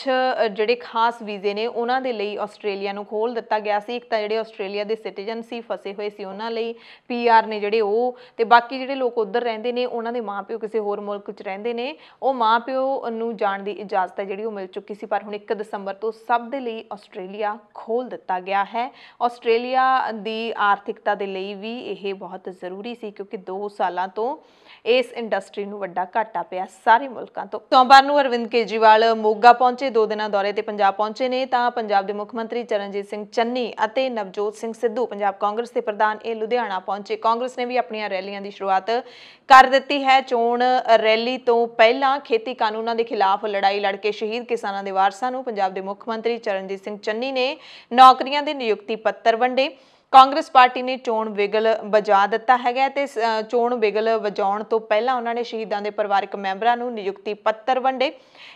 ਜਿਹੜੇ ਖਾਸ ਵੀਜ਼ੇ ਨੇ ਉਹਨਾਂ ਦੇ ਲਈ ਆਸਟ੍ਰੇਲੀਆ ਨੂੰ ਖੋਲ੍ਹ ਦਿੱਤਾ ਗਿਆ ਸੀ। ਇੱਕ ਤਾਂ ਜਿਹੜੇ ਆਸਟ੍ਰੇਲੀਆ ਦੇ ਸਿਟੀਜ਼ਨ ਸੀ, ਫਸੇ ਹੋਏ ਸੀ, ਉਹਨਾਂ ਲਈ PR ਨੇ ਜਿਹੜੇ ਉਹ, ਤੇ ਬਾਕੀ ਜਿਹੜੇ ਲੋਕ ਉੱਧਰ ਰਹਿੰਦੇ ਨੇ ਉਹਨਾਂ ਦੇ ਮਾਂ ਪਿਓ ਕਿਸੇ ਹੋਰ ਮੁਲਕ 'ਚ ਰਹਿੰਦੇ ਨੇ, ਉਹ ਮਾਂ ਪਿਓ ਨੂੰ ਜਾਣ ਦੀ ਇਜਾਜ਼ਤ ਹੈ ਜਿਹੜੀ ਉਹ ਮਿਲ ਚੁੱਕੀ ਸੀ। ਪਰ ਹੁਣ 1 ਦਸੰਬਰ ਤੋਂ ਸਭ ਦੇ ਲਈ ਆਸਟ੍ਰੇਲੀਆ ਖੋਲ੍ਹ ਦਿੱਤਾ ਗਿਆ ਹੈ। ਆਸਟ੍ਰੇਲੀਆ ਦੀ ਆਰਥਿਕਤਾ ਦੇ ਲਈ ਵੀ ਇਹ ਬਹੁਤ ਜ਼ਰੂਰੀ ਸੀ ਕਿਉਂਕਿ 2 ਸਾਲਾਂ ਤੋਂ ਇਸ ਇੰਡਸਟਰੀ ਨੂੰ ਵੱਡਾ ਘਾਟਾ ਪਿਆ ਸਾਰੇ ਮੁਲਕਾਂ ਤੋਂ। ਸੋਮਵਾਰ ਨੂੰ ਅਰਵਿੰਦ ਕੇਜਰੀਵਾਲ ਮੋਗਾ ਪਹੁੰਚੇ, 2 ਦਿਨਾਂ ਦੌਰੇ ਤੇ ਪੰਜਾਬ ਪਹੁੰਚੇ ਨੇ ਤਾਂ ਪੰਜਾਬ ਦੇ ਮੁੱਖ ਮੰਤਰੀ ਚਰਨਜੀਤ ਸਿੰਘ ਚੰਨੀ ਅਤੇ ਨਵਜੋਤ ਸਿੰਘ ਸਿੱਧੂ ਪੰਜਾਬ ਕਾਂਗਰਸ ਦੇ ਪ੍ਰਧਾਨ ਇਹ ਲੁਧਿਆਣਾ ਪਹੁੰਚੇ। ਕਾਂਗਰਸ ਨੇ ਵੀ ਆਪਣੀਆਂ ਰੈਲੀਆਂ ਦੀ ਸ਼ੁਰੂਆਤ ਕਰ ਦਿੱਤੀ ਹੈ। ਚੋਣ ਰੈਲੀ ਤੋਂ ਪਹਿਲਾਂ ਖੇਤੀ ਕਾਨੂੰਨਾਂ ਦੇ ਖਿਲਾਫ ਲੜਾਈ ਲੜ ਕੇ ਸ਼ਹੀਦ ਕਿਸਾਨਾਂ ਦੇ ਵਾਰਸਾਂ ਨੂੰ ਪੰਜਾਬ ਦੇ ਮੁੱਖ ਮੰਤਰੀ ਚਰਨਜੀਤ ਸਿੰਘ ਚੰਨੀ ਨੇ ਨੌਕਰੀਆਂ ਦੇ ਨਿਯੁਕਤੀ ਪੱਤਰ ਵੰਡੇ। ਕਾਂਗਰਸ ਪਾਰਟੀ ਨੇ ਚੋਣ ਬਿਗਲ ਵਜਾ ਦਿੱਤਾ ਹੈਗਾ ਤੇ ਚੋਣ ਬਿਗਲ ਵਜਾਉਣ ਤੋਂ ਪਹਿਲਾਂ ਉਹਨਾਂ ਨੇ ਸ਼ਹੀਦਾਂ ਦੇ ਪਰਿਵਾਰਕ ਮੈਂਬਰਾਂ ਨੂੰ ਨਿਯੁਕਤੀ ਪੱਤਰ ਵੰਡੇ।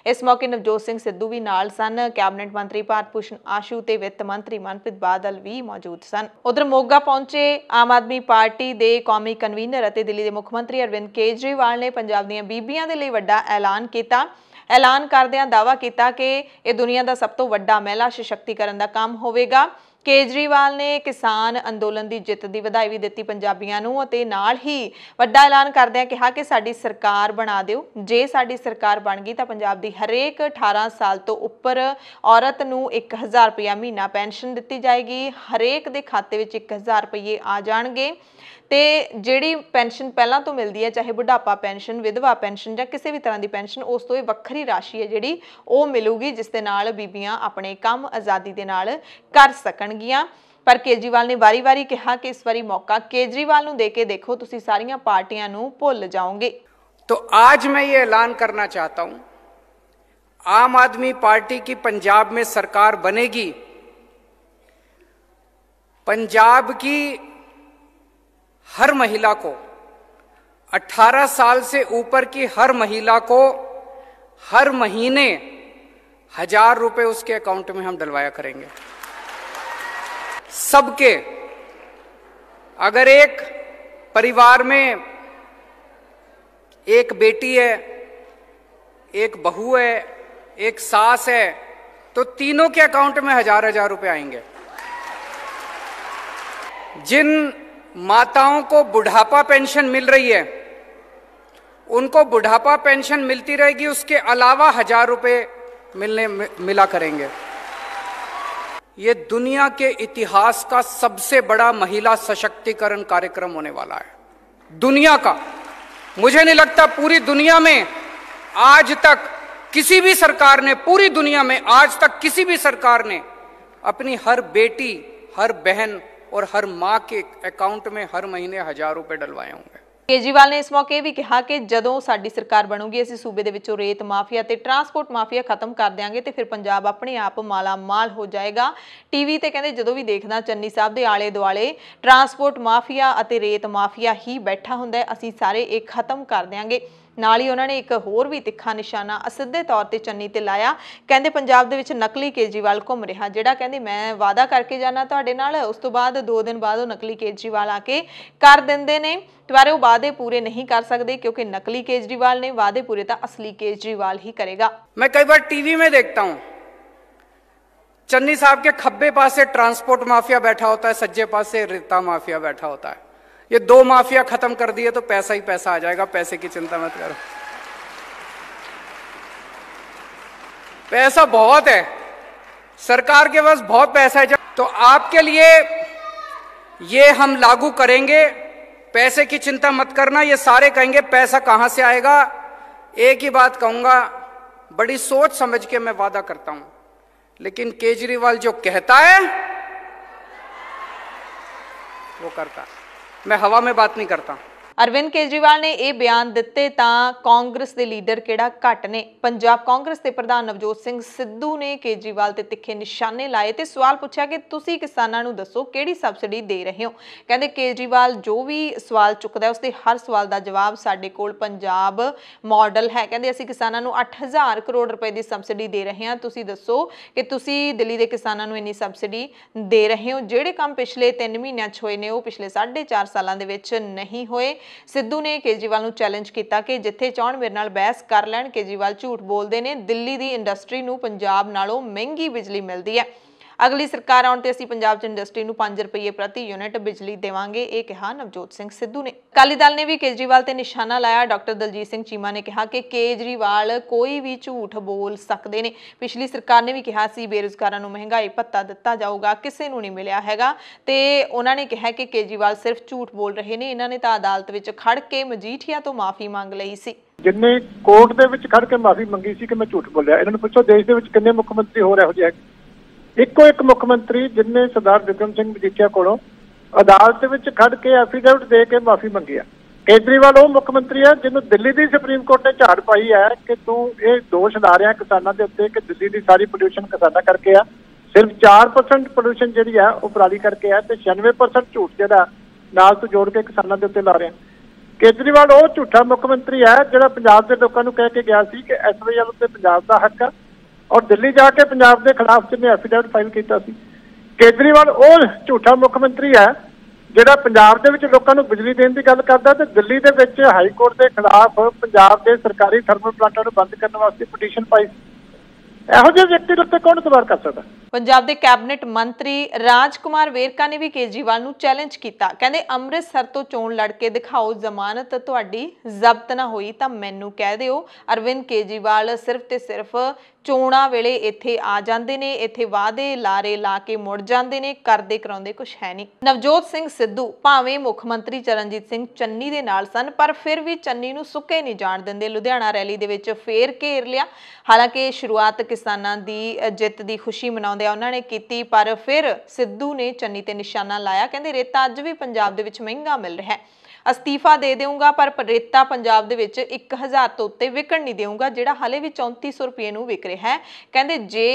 ਇਸ ਮੌਕੇ ਨਵਜੋਤ ਸਿੰਘ ਸਿੱਧੂ ਵੀ ਨਾਲ ਸਨ, ਕੈਬਨਿਟ ਮੰਤਰੀ ਭਾਰਤ ਭੂਸ਼ਣ ਆਸ਼ੂ ਤੇ ਵਿੱਤ ਮੰਤਰੀ ਮਨਪ੍ਰੀਤ ਬਾਦਲ ਵੀ ਮੌਜੂਦ ਸਨ। ਉਧਰ ਮੋਗਾ ਪਹੁੰਚੇ ਆਮ ਆਦਮੀ ਪਾਰਟੀ ਦੇ ਕੌਮੀ ਕਨਵੀਨਰ ਅਤੇ ਦਿੱਲੀ ਦੇ ਮੁੱਖ ਮੰਤਰੀ ਅਰਵਿੰਦ ਕੇਜਰੀਵਾਲ ਨੇ ਪੰਜਾਬ ਦੀਆਂ ਬੀਬੀਆਂ ਦੇ ਲਈ ਵੱਡਾ ਐਲਾਨ ਕੀਤਾ। ਐਲਾਨ ਕਰਦਿਆਂ ਦਾਅਵਾ ਕੀਤਾ ਕਿ ਇਹ ਦੁਨੀਆ ਦਾ ਸਭ ਤੋਂ ਵੱਡਾ ਮਹਿਲਾ ਸਸ਼ਕਤੀਕਰਨ ਦਾ ਕੰਮ ਹੋਵੇਗਾ। ਕੇਜਰੀਵਾਲ ਨੇ ਕਿਸਾਨ ਅੰਦੋਲਨ ਦੀ ਜਿੱਤ ਦੀ ਵਧਾਈ ਵੀ ਦਿੱਤੀ ਪੰਜਾਬੀਆਂ ਨੂੰ ਅਤੇ ਨਾਲ ਹੀ ਵੱਡਾ ਐਲਾਨ ਕਰਦਿਆਂ ਕਿਹਾ ਕਿ ਸਾਡੀ ਸਰਕਾਰ ਬਣਾ ਦਿਓ। ਜੇ ਸਾਡੀ ਸਰਕਾਰ ਬਣ ਗਈ ਤਾਂ ਪੰਜਾਬ ਦੀ ਹਰੇਕ 18 ਸਾਲ ਤੋਂ ਉੱਪਰ ਔਰਤ ਨੂੰ 1000 ਰੁਪਇਆ ਮਹੀਨਾ ਪੈਨਸ਼ਨ ਦਿੱਤੀ ਜਾਏਗੀ, ਹਰੇਕ ਦੇ ਖਾਤੇ ਵਿੱਚ 1000 ਰੁਪਏ ਆ ਜਾਣਗੇ ਤੇ ਜਿਹੜੀ ਪੈਨਸ਼ਨ ਪਹਿਲਾਂ ਤੋਂ ਮਿਲਦੀ ਹੈ, ਚਾਹੇ ਬੁਢਾਪਾ ਪੈਨਸ਼ਨ, ਵਿਧਵਾ ਪੈਨਸ਼ਨ ਜਾਂ ਕਿਸੇ ਵੀ ਤਰ੍ਹਾਂ ਦੀ ਪੈਨਸ਼ਨ, ਉਸ ਤੋਂ ਇਹ ਵੱਖਰੀ ਰਾਸ਼ੀ ਹੈ ਜਿਹੜੀ ਉਹ ਮਿਲੂਗੀ ਜਿਸ ਦੇ ਨਾਲ ਬੀਬੀਆਂ ਆਪਣੇ ਕੰਮ ਆਜ਼ਾਦੀ ਦੇ ਨਾਲ ਕਰ ਸਕਣਗੀਆਂ। ਪਰ ਕੇਜਰੀਵਾਲ ਨੇ ਵਾਰੀ-ਵਾਰੀ ਕਿਹਾ ਕਿ ਇਸ ਵਾਰੀ ਮੌਕਾ ਕੇਜਰੀਵਾਲ ਨੂੰ ਦੇ ਕੇ ਦੇਖੋ, ਤੁਸੀਂ ਸਾਰੀਆਂ ਪਾਰਟੀਆਂ ਨੂੰ ਭੁੱਲ ਜਾਓਗੇ। तो आज मैं ये ऐलान करना चाहता हूं, आम आदमी पार्टी की पंजाब में सरकार बनेगी। पंजाब की हर महिला को, 18 साल से ऊपर की हर महिला को हर महीने 1000 रुपए उसके अकाउंट में हम डलवाया करेंगे। सबके, अगर एक परिवार में एक बेटी है, एक बहू है, एक सास है, तो तीनों के अकाउंट में 1000 रुपए आएंगे। जिन माताओं को बुढ़ापा पेंशन मिल रही है उनको बुढ़ापा पेंशन मिलती रहेगी, उसके अलावा 1000 रुपए मिला करेंगे। ये दुनिया के इतिहास का सबसे बड़ा महिला सशक्तिकरण कार्यक्रम होने वाला है, दुनिया का। मुझे नहीं लगता पूरी दुनिया में आज तक किसी भी सरकार ने, पूरी दुनिया में आज तक किसी भी सरकार ने अपनी हर बेटी, हर बहन और हर मां के अकाउंट में हर महीने 1000 रुपए डलवाए होंगे। ਕੇਜਰੀਵਾਲ ਨੇ ਇਸ ਮੌਕੇ ਵੀ ਕਿਹਾ ਕਿ ਜਦੋਂ ਸਾਡੀ ਸਰਕਾਰ ਬਣੂਗੀ ਅਸੀਂ ਸੂਬੇ ਦੇ ਵਿੱਚੋਂ ਰੇਤ ਮਾਫੀਆ ਤੇ ਟਰਾਂਸਪੋਰਟ ਮਾਫੀਆ ਖਤਮ ਕਰ ਦਿਆਂਗੇ ਤੇ ਫਿਰ ਪੰਜਾਬ ਆਪਣੇ ਆਪ ਮਾਲਾ ਮਾਲ ਹੋ ਜਾਏਗਾ। ਟੀਵੀ ਤੇ ਕਹਿੰਦੇ ਜਦੋਂ ਵੀ ਦੇਖਦਾ ਚੰਨੀ ਸਾਹਿਬ ਦੇ ਆਲੇ ਦੁਆਲੇ ਟਰਾਂਸਪੋਰਟ ਮਾਫੀਆ ਅਤੇ ਰੇਤ ਮਾਫੀਆ ਹੀ ਬੈਠਾ ਹੁੰਦਾ ਹੈ, ਅਸੀਂ ਸਾਰੇ ਇਹ ਖਤਮ ਕਰ ਦਿਆਂਗੇ। ਨਾਲ ਹੀ ਉਹਨਾਂ ਨੇ ਇੱਕ ਹੋਰ ਵੀ ਤਿੱਖਾ ਨਿਸ਼ਾਨਾ ਅਸਿੱਧੇ ਤੌਰ ਤੇ ਚੰਨੀ ਤੇ ਲਾਇਆ। ਕਹਿੰਦੇ ਪੰਜਾਬ ਦੇ ਵਿੱਚ ਨਕਲੀ ਕੇਜਰੀਵਾਲ ਘੁੰਮ ਰਿਹਾ, ਜਿਹੜਾ ਕਹਿੰਦੇ ਮੈਂ ਵਾਅਦਾ ਕਰਕੇ ਜਾਣਾ ਤੁਹਾਡੇ ਨਾਲ, ਉਸ ਤੋਂ ਬਾਅਦ 2 ਦਿਨ ਬਾਅਦ ਉਹ ਨਕਲੀ ਕੇਜਰੀਵਾਲ ਆ ਕੇ ਕਰ ਦਿੰਦੇ ਨੇ। ਪਰ ਉਹ वादे पूरे नहीं कर सकते क्योंकि नकली केजरीवाल ने वादे पूरे तो असली केजरीवाल ही करेगा। मैं कई बार टीवी में देखता हूं, चन्नी साहब के खब्बे पास से ट्रांसपोर्ट माफिया बैठा होता है, सज्जे पास से रेता माफिया बैठा होता है। ये 2 माफिया खत्म कर दिए तो पैसा ही पैसा आ जाएगा, पैसे की चिंता मत करो, पैसा बहुत है, सरकार के पास बहुत पैसा है। तो आपके लिए ये हम लागू करेंगे, पैसे की चिंता मत करना। ये सारे कहेंगे पैसा कहां से आएगा। एक ही बात कहूंगा, बड़ी सोच समझ के मैं वादा करता हूं, लेकिन केजरीवाल जो कहता है वो करता है। मैं हवा में बात नहीं करता। अरविंद केजरीवाल ने यह बयान दिते तां कांग्रेस के लीडर किहड़ा घट ने। पंजाब कांग्रेस के प्रधान नवजोत सिंह सिद्धू ने केजरीवाल ते तिखे निशाने लाए ते सवाल पूछा कि तुसीं किसानां नूं दसो किहड़ी सबसिडी दे रहे हो। कहंदे केजरीवाल जो भी सवाल चुकदा है उसते हर सवाल का जवाब साडे कोल पंजाब मॉडल है। कहंदे असीं किसानां नूं 8000 करोड़ रुपए की सबसिडी दे रहे हां, तुसीं दसो कि तुसीं दिल्ली के किसानां नूं इन्नी सबसिडी दे रहे हो। जिहड़े काम पिछले 3 महीनों च होए ने वो पिछले 4.5 सालां दे विच नहीं होए। सिद्धू ने केजरीवाल नूं चैलेंज किया कि जिथे चाहण मेरे नाल बहस कर लैण, केजरीवाल झूठ बोलते हैं, दिल्ली की इंडस्ट्री नूं पंजाब नालों महंगी बिजली मिलती है। अगली सरकार आउण ते असीं पंजाब च इंडस्ट्री नूं 5 रुपये प्रति यूनिट बिजली देवांगे, ये कहा नवजोत सिंह सिद्धू ने। अकाली दल ने भी केजरीवाल ते निशाना लाया। डॉक्टर दलजीत सिंह चीमा ने कहा कि केजरीवाल कोई भी झूठ बोल सकते हैं। पिछली सरकार ने भी कहा सी बेरोजगारां नूं महंगाई भत्ता दिता जाऊगा, किसी नूं नहीं मिलिया हैगा ते उन्हां ने कहा कि केजरीवाल सिर्फ झूठ बोल रहे हैं। इन्हां ने तां अदालत विच खड़ के मजीठिया तो माफी मंग लई सी। जिन्ने कोर्ट दे विच खड़ के माफी मंगी सी कि मैं झूठ बोलिया। इन्हां नूं पुछो देश दे विच किन्ने मुख मंत्री हो रहे हो जी? ਇੱਕੋ ਇੱਕ ਮੁੱਖ ਮੰਤਰੀ ਜਿਨਨੇ ਸਰਦਾਰ ਬਿਕਰਮ ਸਿੰਘ ਮਜੀਠੀਆ ਕੋਲੋਂ ਅਦਾਲਤ ਵਿੱਚ ਖੜ ਕੇ ਐਫੀਡੇਵਿਟ ਦੇ ਕੇ ਮਾਫੀ ਮੰਗੀ ਆ। ਕੇਜਰੀਵਾਲ ਉਹ ਮੁੱਖ ਮੰਤਰੀ ਹੈ ਜਿਹਨੂੰ ਦਿੱਲੀ ਦੀ ਸੁਪਰੀਮ ਕੋਰਟ ਨੇ ਝਾੜ ਪਾਈ ਹੈ ਕਿ ਤੂੰ ਇਹ ਦੋਸ਼ ਲਾ ਰਿਹਾ ਕਿਸਾਨਾਂ ਦੇ ਉੱਤੇ ਕਿ ਦਿੱਲੀ ਦੀ ਸਾਰੀ ਪੋਲਿਊਸ਼ਨ ਕਿਸਾਨਾਂ ਕਰਕੇ ਆ। ਸਿਰਫ 4% ਪੋਲਿਊਸ਼ਨ ਜਿਹੜੀ ਆ ਉਹ ਪਰਾਲੀ ਕਰਕੇ ਆ ਤੇ 96% ਝੂਠ ਜਿਹੜਾ ਨਾਲ ਤੂੰ ਜੋੜ ਕੇ ਕਿਸਾਨਾਂ ਦੇ ਉੱਤੇ ਲਾ ਰਿਹਾ। ਕੇਜਰੀਵਾਲ ਉਹ ਝੂਠਾ ਮੁੱਖ ਮੰਤਰੀ ਹੈ ਜਿਹੜਾ ਪੰਜਾਬ ਦੇ ਲੋਕਾਂ ਨੂੰ ਕਹਿ ਕੇ ਗਿਆ ਸੀ ਕਿ ਐਸਵਾਈਐਲ ਉੱਤੇ ਪੰਜਾਬ ਦਾ ਹੱਕ ਆ और दिल्ली जाके पंजाब के खिलाफ जिन्हें एफीडेविट फाइल किया। केजरीवाल वो झूठा मुख मंत्री है जिहड़ा पंजाब दे विच लोकां नूं बिजली देण दी गल करदा ते दिल्ली दे विच हाई कोर्ट के खिलाफ पंजाब के सरकारी थर्मल प्लांटां नूं बंद करने वास्ते पटीशन पाई। ਇਹੋ ਜਿਹੇ ਵਿਅਕਤੀ ਉੱਤੇ ਕੌਣ ਇਤਬਾਰ ਕਰ ਸਕਦਾ? पंजाब के कैबिनेट मंत्री राजकुमार वेरका ने भी केजरीवाल नूं चैलेंज किया। कहते अमृतसर तो चोण लड़ के दिखाओ, जमानत तुहाडी जब्त ना होई तां मैनूं कह दिओ। अरविंद केजरीवाल सिर्फ ते सिर्फ चोणां वेले इत्थे आ जांदे ने, इत्थे वादे लारे ला के मुड़ जांदे ने, करदे कराउंदे कुछ है नहीं। नवजोत सिंह सिद्धू भावें मुख मंत्री चरणजीत सिंह चन्नी दे नाल सन पर फिर भी चन्नी नूं सुके नहीं जाण दिंदे। लुधियाना रैली दे विच फेर घेर लिया। हालांकि शुरुआत किसानां दी जिੱਤ दी खुशी मनाउंदे उन्होंने की, पर फिर सिद्धू ने चन्नी ते निशाना लाया। कहते रेता अज भी पंजाब दे विच महंगा मिल रहा है, अस्तीफा दे देऊंगा पर रेता पंजाब दे विच 1000 तो उत्ते विकण नहीं देऊंगा, जिहड़ा हाले भी 3400 रुपये नूं विक रहा है। कहते जे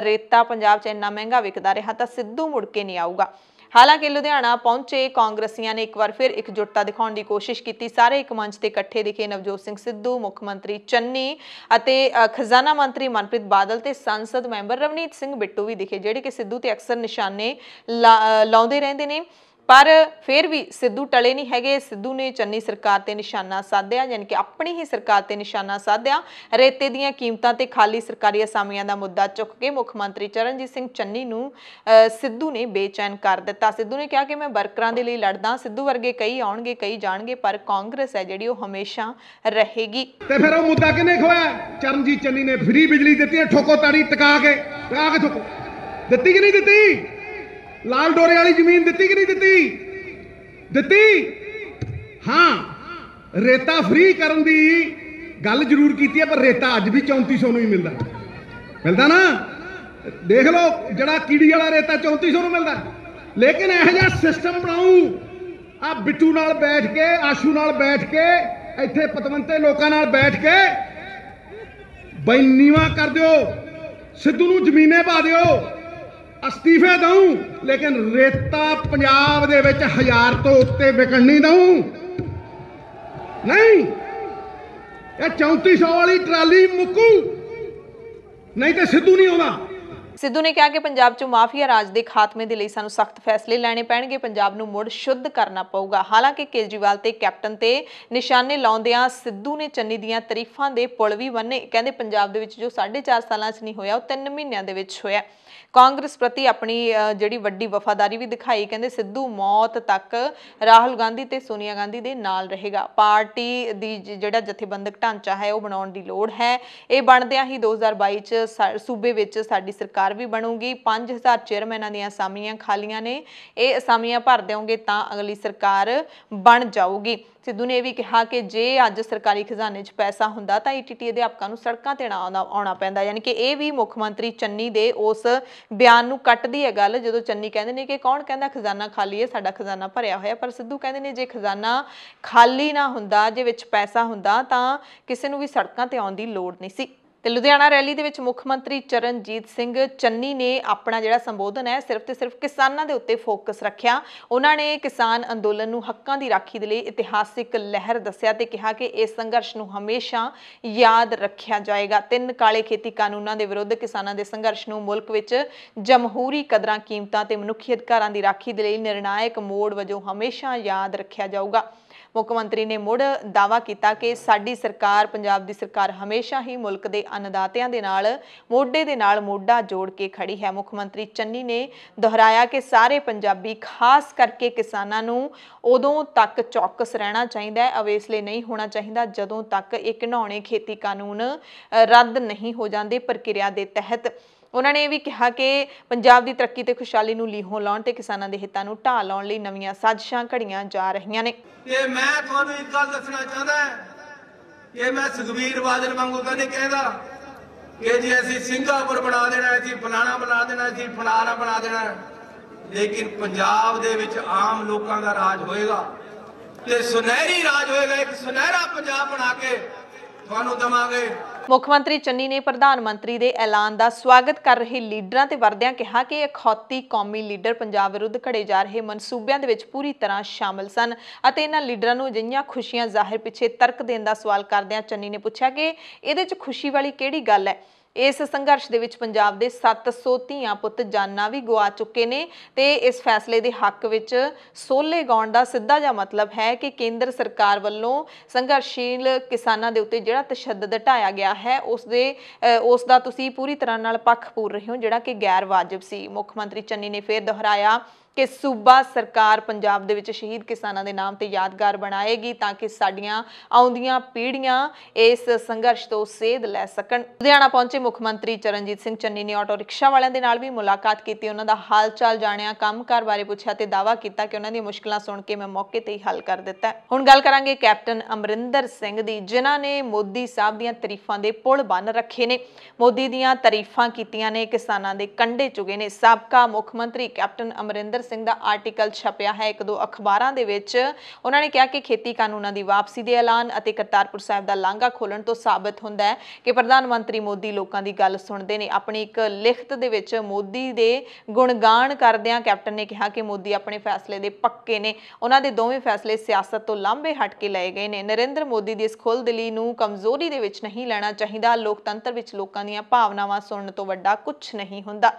रेता पंजाब च इन्ना महंगा विकदा रहा तां सिद्धू मुड़ के नहीं आऊगा। हालांकि लुधियाना पहुंचे कांग्रेसियां ने एक बार फिर एकजुटता दिखाने की कोशिश की। सारे एक मंच से इकट्ठे दिखे नवजोत सिंह सिद्धू, मुख मंत्री चन्नी अते खजाना मंत्री मनप्रीत बादल ते संसद मैंबर रवनीत सिंह बिट्टू भी दिखे, जिहड़े कि सिद्धू ते अक्सर निशाने लाउंदे रहिंदे ने। पर फिर भी सिद्धू टले नहीं हैगे। सिद्धू ने चन्नी सरकार ते निशाना साधिया, यानी कि अपनी ही सरकार ते निशाना साधिया। रेते दीयां कीमतां ते खाली सरकारी असामियां दा मुद्दा चुक के मुख मंत्री चरणजीत सिंह चन्नी नूं सिद्धू ने बेचैन कर दिता। सिद्धू ने कहा कि मैं वर्करां दे लई लड़दा, सिद्धू वर्गे कई आउणगे कई जाणगे, पर कांग्रेस है जिहड़ी ओह हमेशा रहेगी। ते फिर ओह मुद्दा किहने खोया? चरणजीत चन्नी ने फ्री बिजली दित्ती, ठोको ताड़ी टका के ठोको दित्ती कि नहीं दित्ती? लाल डोरे वाली जमीन दित्ती कि नहीं दित्ती? दित्ती। हाँ, रेता फ्री करन दी गल जरूर की है, पर रेता अज भी 3400 ही मिलता ना। देख लो जड़ा कीड़ी वाला रेता 3400 मिलता, लेकिन यह जिहा सिस्टम बनाऊं आ बिट्टू नाल बैठ के, आशू नाल बैठ के, इत्थे पतवंते लोकां नाल बैठ के बई नीवा कर दिओ, सिद्धू नूं जमीने पा दिओ, अस्तीफे दूं, लेकिन रेता पंजाब दे विच 1000 तो उत्ते विकण नहीं दूं। नहीं, ये 3400 वाली ट्राली मुक्कू, नहीं तो सिद्धू नहीं आउंदा। सिद्धू ने कहा कि पंजाब चों माफिया राज के खात्मे के लिए सानू सख्त फैसले लैणे पैणगे, पंजाब नूं मुड़ शुद्ध करना पऊगा। हालांकि केजरीवाल ते कैप्टन ते निशाने लाउंदियां सिद्धू ने चन्नी दीयां तरीफां दे पुल भी बन्ने। कहंदे पंजाब दे विच जो 4.5 सालां च नहीं होया, वो 3 महीनों दे विच होया। कांग्रेस प्रति अपनी जिहड़ी वड्डी वफादारी भी दिखाई। कहंदे सिद्धू मौत तक राहुल गांधी ते सोनिया गांधी दे नाल रहेगा। पार्टी दी जिहड़ा जथेबंदक ढांचा है वो बनाउण दी लोड़ है। ये बनदियां ही 2022 च सूबे विच साडी सरकार भी बनूगी। 5000 चेयरमैनां दीयां असामियां खालियां ने, ये असामियां भर देओगे तां अगली सरकार बन जाऊगी। सिद्धू ने भी कहा कि जे अज सरकारी खजाने च पैसा हुंदा तां ईटीटी अध्यापकां नूं सड़कां ते आउणा पैंदा। यानी कि ये भी मुख मंत्री चन्नी दे उस बयान नूं कटदी है गल, जदों चन्नी कहंदे ने कि कौन कहंदा खजाना खाली है, साडा खजाना भरिया होया। पर सिद्धू कहंदे ने जे खजाना खाली ना हुंदा, जे विच पैसा हुंदा तां किसे नूं भी सड़कां ते आउण दी लोड़ नहीं सी। ਤੇ ਲੁਧਿਆਣਾ ਰੈਲੀ ਦੇ ਵਿੱਚ ਮੁੱਖ ਮੰਤਰੀ ਚਰਨਜੀਤ ਸਿੰਘ ਚੰਨੀ ਨੇ ਆਪਣਾ ਜਿਹੜਾ ਸੰਬੋਧਨ ਹੈ ਸਿਰਫ ਤੇ ਸਿਰਫ ਕਿਸਾਨਾਂ ਦੇ ਉੱਤੇ ਫੋਕਸ ਰੱਖਿਆ। ਉਹਨਾਂ ਨੇ ਕਿਸਾਨ ਅੰਦੋਲਨ ਨੂੰ ਹੱਕਾਂ ਦੀ ਰਾਖੀ ਦੇ ਲਈ ਇਤਿਹਾਸਿਕ ਲਹਿਰ ਦੱਸਿਆ ਤੇ ਕਿਹਾ ਕਿ ਇਸ ਸੰਘਰਸ਼ ਨੂੰ ਹਮੇਸ਼ਾ ਯਾਦ ਰੱਖਿਆ ਜਾਏਗਾ। 3 ਕਾਲੇ ਖੇਤੀ ਕਾਨੂੰਨਾਂ ਦੇ ਵਿਰੁੱਧ ਕਿਸਾਨਾਂ ਦੇ ਸੰਘਰਸ਼ ਨੂੰ ਮੁਲਕ ਵਿੱਚ ਜਮਹੂਰੀ ਕਦਰਾਂ ਕੀਮਤਾਂ ਤੇ ਮਨੁੱਖੀ ਅਧਿਕਾਰਾਂ ਦੀ ਰਾਖੀ ਦੇ ਲਈ ਨਿਰਣਾਇਕ ਮੋੜ ਵਜੋਂ ਹਮੇਸ਼ਾ ਯਾਦ ਰੱਖਿਆ ਜਾਊਗਾ। ਮੁੱਖ ਮੰਤਰੀ ਨੇ ਮੁੜ ਦਾਅਵਾ ਕੀਤਾ ਕਿ ਸਾਡੀ ਸਰਕਾਰ ਪੰਜਾਬ ਦੀ ਸਰਕਾਰ ਹਮੇਸ਼ਾ ਹੀ ਮੁਲਕ ਦੇ ਅੰਨਦਾਤਿਆਂ ਦੇ ਨਾਲ ਮੋਢੇ ਦੇ ਨਾਲ ਮੋਢਾ ਜੋੜ ਕੇ ਖੜੀ ਹੈ। ਮੁੱਖ ਮੰਤਰੀ ਚੰਨੀ ਨੇ ਦੁਹਰਾਇਆ ਕਿ ਸਾਰੇ ਪੰਜਾਬੀ ਖਾਸ ਕਰਕੇ ਕਿਸਾਨਾਂ ਨੂੰ ਉਦੋਂ ਤੱਕ ਚੌਕਸ ਰਹਿਣਾ ਚਾਹੀਦਾ ਹੈ, ਅਵੇਸਲੇ ਨਹੀਂ ਹੋਣਾ ਚਾਹੀਦਾ ਜਦੋਂ ਤੱਕ ਇਹ ਘਿਨਾਉਣੇ ਖੇਤੀ ਕਾਨੂੰਨ ਰੱਦ ਨਹੀਂ ਹੋ ਜਾਂਦੇ ਪ੍ਰਕਿਰਿਆ ਦੇ ਤਹਿਤ। उन्होंने यह भी कहा कि पंजाब की तरक्की ते खुशहाली नूं लीहों लाउण ते किसानां दे हितां नूं ढाह लाउण लई नवीं साजिशां घड़ीਆਂ जा रहीਆਂ ने। ते मैं तुहानूं एक गल दसना चाहता कि मैं सुखबीर बादल वांगू तो नहीं कहता कि जी असीं सिंगापुर बना देना, असीं फलाना बना देना, असीं फलाना बना देना, लेकिन पंजाब दे विच आम लोकां दा राज होएगा ते सुनहरी राज होएगा। एक सुनहरा पंजाब बना के तुहानूं दवांगे। मुख मंत्री चन्नी ने प्रधानमंत्री के ऐलान का स्वागत कर रहे लीडरां ते वरदियां कहा कि अखौती कौमी लीडर पंजाब विरुद्ध घड़े जा रहे मनसूबियां दे विच पूरी तरह शामिल सन अते इन्हां लीडरां नूं अजिहियां खुशियां जाहिर पिछे तर्क देण दा सवाल करदिआं चन्नी ने पूछा कि इहदे च खुशी वाली किहड़ी गल है। इस संघर्ष दे विच पंजाब दे 700 धीआं पुत्त जानां भी गवा चुके ने ते इस फैसले दे हक विच सोले गाउण दा सिद्धा जिहा मतलब है कि केंद्र सरकार वल्लों संघर्षशील किसानां दे उत्ते जिहड़ा तशद्दद ढाया गया है उस दा तुसीं पूरी तरह नाल पक्ष पूर रहे हो जिहड़ा कि गैर वाजिब सी। मुख मंत्री चन्नी ने फिर दोहराया कि सूबा सरकार पंजाब दे विच शहीद किसानां दे नाम ते यादगार बनाएगी ताकि साडियां आउंदियां पीढ़ियां इस संघर्ष तो सेध लै सकण। लुधियाना पहुंचे मुख मंत्री चरणजीत सिंह चन्नी ने ऑटो रिक्शा वालियां दे नाल भी मुलाकात की, उन्हां दा हाल चाल जाणिया, कामकार बारे पुछया ते दावा कीता कि उन्हां दी मुश्किलां सुण के मैं मौके ते ही हल कर दित्ता। हुण गल करांगे कैप्टन अमरिंदर सिंह दी जिन्हां ने मोदी साहब दीयां तरीफां दे पुल बन रखे ने। मोदी दीयां तरीफां कीतियां ने, किसानां दे कंढे चुगे ने। साबका मुख मंत्री कैप्टन अमरिंदर सिंह दा आर्टिकल छपिया है 1-2 अखबारां दे विच। उन्हां ने कहा कि खेती कानूनां दी वापसी दे ऐलान अते करतारपुर साहिब दा लांघा खोलण तो साबित हुंदा है कि प्रधानमंत्री मोदी लोकां दी गल सुणदे ने। अपनी एक लिखत दे विच मोदी दे गुणगान करदिआं कैप्टन ने कहा कि मोदी अपने फैसले दे पक्के ने, उन्हां दे दोवें फैसले सियासत तो लांभे हट के लए गए ने। नरेंद्र मोदी दी इस खुलदिली नूं कमजोरी दे विच नहीं लेना चाहीदा। लोकतंत्र विच लोकां दीआं भावनावां सुणन तो वड्डा कुछ नहीं हुंदा।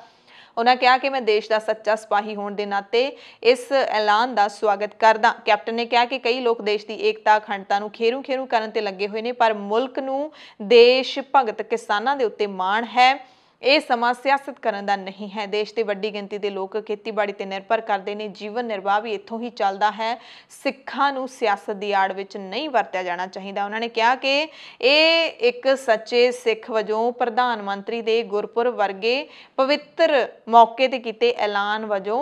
ਉਹਨਾਂ ਕਿਹਾ ਕਿ ਮੈਂ ਦੇਸ਼ ਦਾ ਸੱਚਾ ਸਿਪਾਹੀ ਹੋਣ ਦੇ ਨਾਤੇ ਇਸ ਐਲਾਨ ਦਾ ਸਵਾਗਤ ਕਰਦਾ। ਕੈਪਟਨ ਨੇ ਕਿਹਾ ਕਿ ਕਈ ਲੋਕ ਦੇਸ਼ ਦੀ ਏਕਤਾ ਅਖੰਡਤਾ ਨੂੰ ਖੇਰੂ ਕਰਨ ਤੇ ਲੱਗੇ ਹੋਏ ਨੇ, ਪਰ ਮੁਲਕ ਨੂੰ ਦੇਸ਼ ਭਗਤ ਕਿਸਾਨਾਂ ਦੇ ਉੱਤੇ ਮਾਣ ਹੈ। ਇਹ ਸਮਾਂ ਸਿਆਸਤ ਕਰਨ ਦਾ ਨਹੀਂ ਹੈ। ਦੇਸ਼ ਦੀ ਵੱਡੀ ਗਿਣਤੀ ਦੇ ਲੋਕ ਖੇਤੀਬਾੜੀ ਤੇ ਨਿਰਭਰ ਕਰਦੇ ਨੇ। ਜੀਵਨ ਨਿਰਵਾਹ ਵੀ ਇੱਥੋਂ ਹੀ ਚੱਲਦਾ ਹੈ। ਸਿੱਖਾਂ ਨੂੰ ਸਿਆਸਤ ਦੀ ਆੜ ਵਿੱਚ ਨਹੀਂ ਵਰਤਿਆ ਜਾਣਾ ਚਾਹੀਦਾ। ਉਹਨਾਂ ਨੇ ਕਿਹਾ ਕਿ ਇਹ ਇੱਕ ਸੱਚੇ ਸਿੱਖ ਵਜੋਂ ਪ੍ਰਧਾਨ ਮੰਤਰੀ ਦੇ ਗੁਰਪੁਰਬ ਵਰਗੇ ਪਵਿੱਤਰ ਮੌਕੇ ਤੇ ਕੀਤੇ ਐਲਾਨ ਵਜੋਂ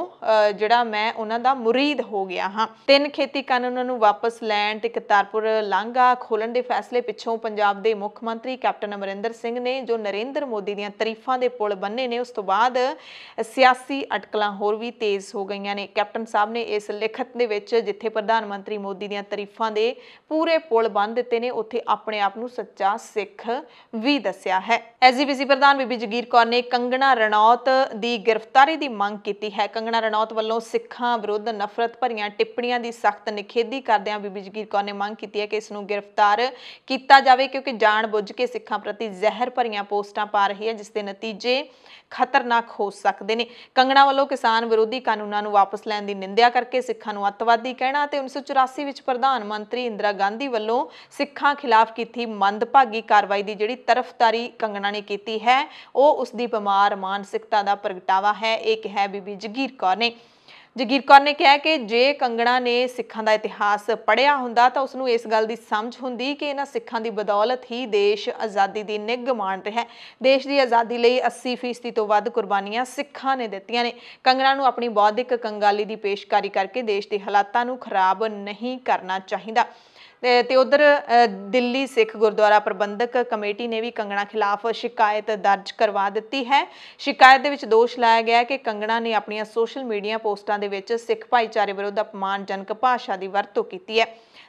ਜਿਹੜਾ ਮੈਂ ਉਹਨਾਂ ਦਾ ਮੁਰੀਦ ਹੋ ਗਿਆ ਹਾਂ। 3 ਖੇਤੀ ਕਾਨੂੰਨਾਂ ਨੂੰ ਵਾਪਸ ਲੈਣ ਤੇ ਕਰਤਾਰਪੁਰ ਲਾਂਘਾ ਖੋਲਣ ਦੇ ਫੈਸਲੇ ਪਿੱਛੋਂ ਪੰਜਾਬ ਦੇ ਮੁੱਖ ਮੰਤਰੀ ਕੈਪਟਨ ਅਮਰਿੰਦਰ ਸਿੰਘ ਨੇ ਜੋ ਨਰਿੰਦਰ ਮੋਦੀ ਦੀਆਂ ਤਾਰੀਫਾਂ ਦੇ ਪੁਲ ਬੰਨੇ ਨੇ, ਉਸ ਤੋਂ ਬਾਅਦ ਸਿਆਸੀ ਅਟਕਲਾਂ ਹੋਰ ਵੀ ਤੇਜ਼ ਹੋ ਗਈਆਂ ਨੇ। ਕੈਪਟਨ ਸਾਹਿਬ ਨੇ ਇਸ ਲਿਖਤ ਦੇ ਵਿੱਚ ਜਿੱਥੇ ਪ੍ਰਧਾਨ ਮੰਤਰੀ ਮੋਦੀ ਦੀਆਂ ਤਾਰੀਫਾਂ ਦੇ ਪੂਰੇ ਪੁਲ ਬੰਨ ਦਿੱਤੇ ਨੇ, ਉੱਥੇ ਆਪਣੇ ਆਪ ਨੂੰ ਸੱਚਾ ਸਿੱਖ ਵੀ ਦੱਸਿਆ ਹੈ। ਐਸਜੀਪੀਸੀ ਪ੍ਰਧਾਨ ਬੀਬੀ ਜਗੀਰ ਕੌਰ ਨੇ ਕੰਗਣਾ ਰਣੌਤ ਦੀ ਗ੍ਰਿਫਤਾਰੀ ਦੀ ਮੰਗ ਕੀਤੀ ਹੈ। ਕੰਗਣਾ ਰਣੌਤ ਵੱਲੋਂ ਸਿੱਖਾਂ ਵਿਰੁੱਧ ਨਫ਼ਰਤ ਭਰੀਆਂ ਟਿੱਪਣੀਆਂ ਦੀ ਸਖਤ ਨਿਖੇਧੀ ਕਰਦਿਆਂ ਬੀਬੀ ਜਗੀਰ ਕੌਰ ਨੇ ਮੰਗ ਕੀਤੀ ਹੈ ਕਿ ਇਸ ਨੂੰ ਗ੍ਰਿਫਤਾਰ ਕੀਤਾ ਜਾਵੇ, ਕਿਉਂਕਿ ਜਾਣ ਬੁੱਝ ਕੇ ਸਿੱਖਾਂ ਪ੍ਰਤੀ ਜ਼ਹਿਰ ਭਰੀਆਂ ਪੋਸਟਾਂ ਪਾ ਰਹੀ ਹੈ, ਜਿਸ ਦੇ ਨਤੀਜੇ ਖਤਰਨਾਕ ਹੋ ਸਕਦੇ ਨੇ। ਕੰਗਣਾ ਵੱਲੋਂ ਕਿਸਾਨ ਵਿਰੋਧੀ ਕਾਨੂੰਨਾਂ ਨੂੰ ਵਾਪਸ ਲੈਣ ਦੀ ਨਿੰਦਿਆ ਕਰਕੇ ਸਿੱਖਾਂ ਨੂੰ ਅੱਤਵਾਦੀ ਕਹਿਣਾ ਤੇ 1984 ਵਿੱਚ ਪ੍ਰਧਾਨ ਮੰਤਰੀ ਇੰਦਰਾ ਗਾਂਧੀ ਵੱਲੋਂ ਸਿੱਖਾਂ ਖਿਲਾਫ ਕੀਤੀ ਮੰਦਭਾਗੀ ਕਾਰਵਾਈ ਦੀ ਜਿਹੜੀ ਤਰਫਦਾਰੀ ਕੰਗਣਾ ਨੇ ਕੀਤੀ ਹੈ, ਉਹ ਉਸ ਦੀ ਬਿਮਾਰ ਮਾਨਸਿਕਤਾ ਦਾ ਪ੍ਰਗਟਾਵਾ ਹੈ। ਇਹ ਕਿਹਾ ਬੀਬੀ ਜਗੀਰ ਕੌਰ ਨੇ। ਜਗੀਰ ਕੌਰ ਨੇ ਕਿਹਾ ਕਿ ਜੇ ਕੰਗਣਾ ਨੇ ਸਿੱਖਾਂ ਦਾ ਇਤਿਹਾਸ ਪੜ੍ਹਿਆ ਹੁੰਦਾ ਤਾਂ ਉਸਨੂੰ ਇਸ ਗੱਲ ਦੀ ਸਮਝ ਹੁੰਦੀ ਕਿ ਇਹਨਾਂ ਸਿੱਖਾਂ ਦੀ ਬਦੌਲਤ ਹੀ ਦੇਸ਼ ਆਜ਼ਾਦੀ ਦੀ ਨਿੱਘ ਮਾਣ ਰਿਹਾ ਹੈ। ਦੇਸ਼ ਦੀ ਆਜ਼ਾਦੀ ਲਈ 80% ਤੋਂ ਵੱਧ ਕੁਰਬਾਨੀਆਂ ਸਿੱਖਾਂ ਨੇ ਦਿੱਤੀਆਂ ਨੇ। ਕੰਗਣਾ ਨੂੰ ਆਪਣੀ ਬੌਧਿਕ ਕੰਗਾਲੀ ਦੀ ਪੇਸ਼ਕਾਰੀ ਕਰਕੇ ਦੇਸ਼ ਦੇ ਹਾਲਾਤਾਂ ਨੂੰ ਖਰਾਬ ਨਹੀਂ ਕਰਨਾ ਚਾਹੀਦਾ। ਤੇ ਉਧਰ ਦਿੱਲੀ ਸਿੱਖ ਗੁਰਦੁਆਰਾ ਪ੍ਰਬੰਧਕ ਕਮੇਟੀ ਨੇ ਵੀ ਕੰਗਣਾ ਖਿਲਾਫ ਸ਼ਿਕਾਇਤ ਦਰਜ ਕਰਵਾ ਦਿੱਤੀ ਹੈ। ਸ਼ਿਕਾਇਤ ਦੇ ਵਿੱਚ ਦੋਸ਼ ਲਾਇਆ ਗਿਆ ਕਿ ਕੰਗਣਾ ਨੇ ਆਪਣੀਆਂ ਸੋਸ਼ਲ ਮੀਡੀਆ ਪੋਸਟਾਂ ਦੇ ਵਿੱਚ ਸਿੱਖ ਭਾਈਚਾਰੇ ਵਿਰੁੱਧ ਅਪਮਾਨਜਨਕ ਭਾਸ਼ਾ ਦੀ ਵਰਤੋਂ ਕੀਤੀ ਹੈ।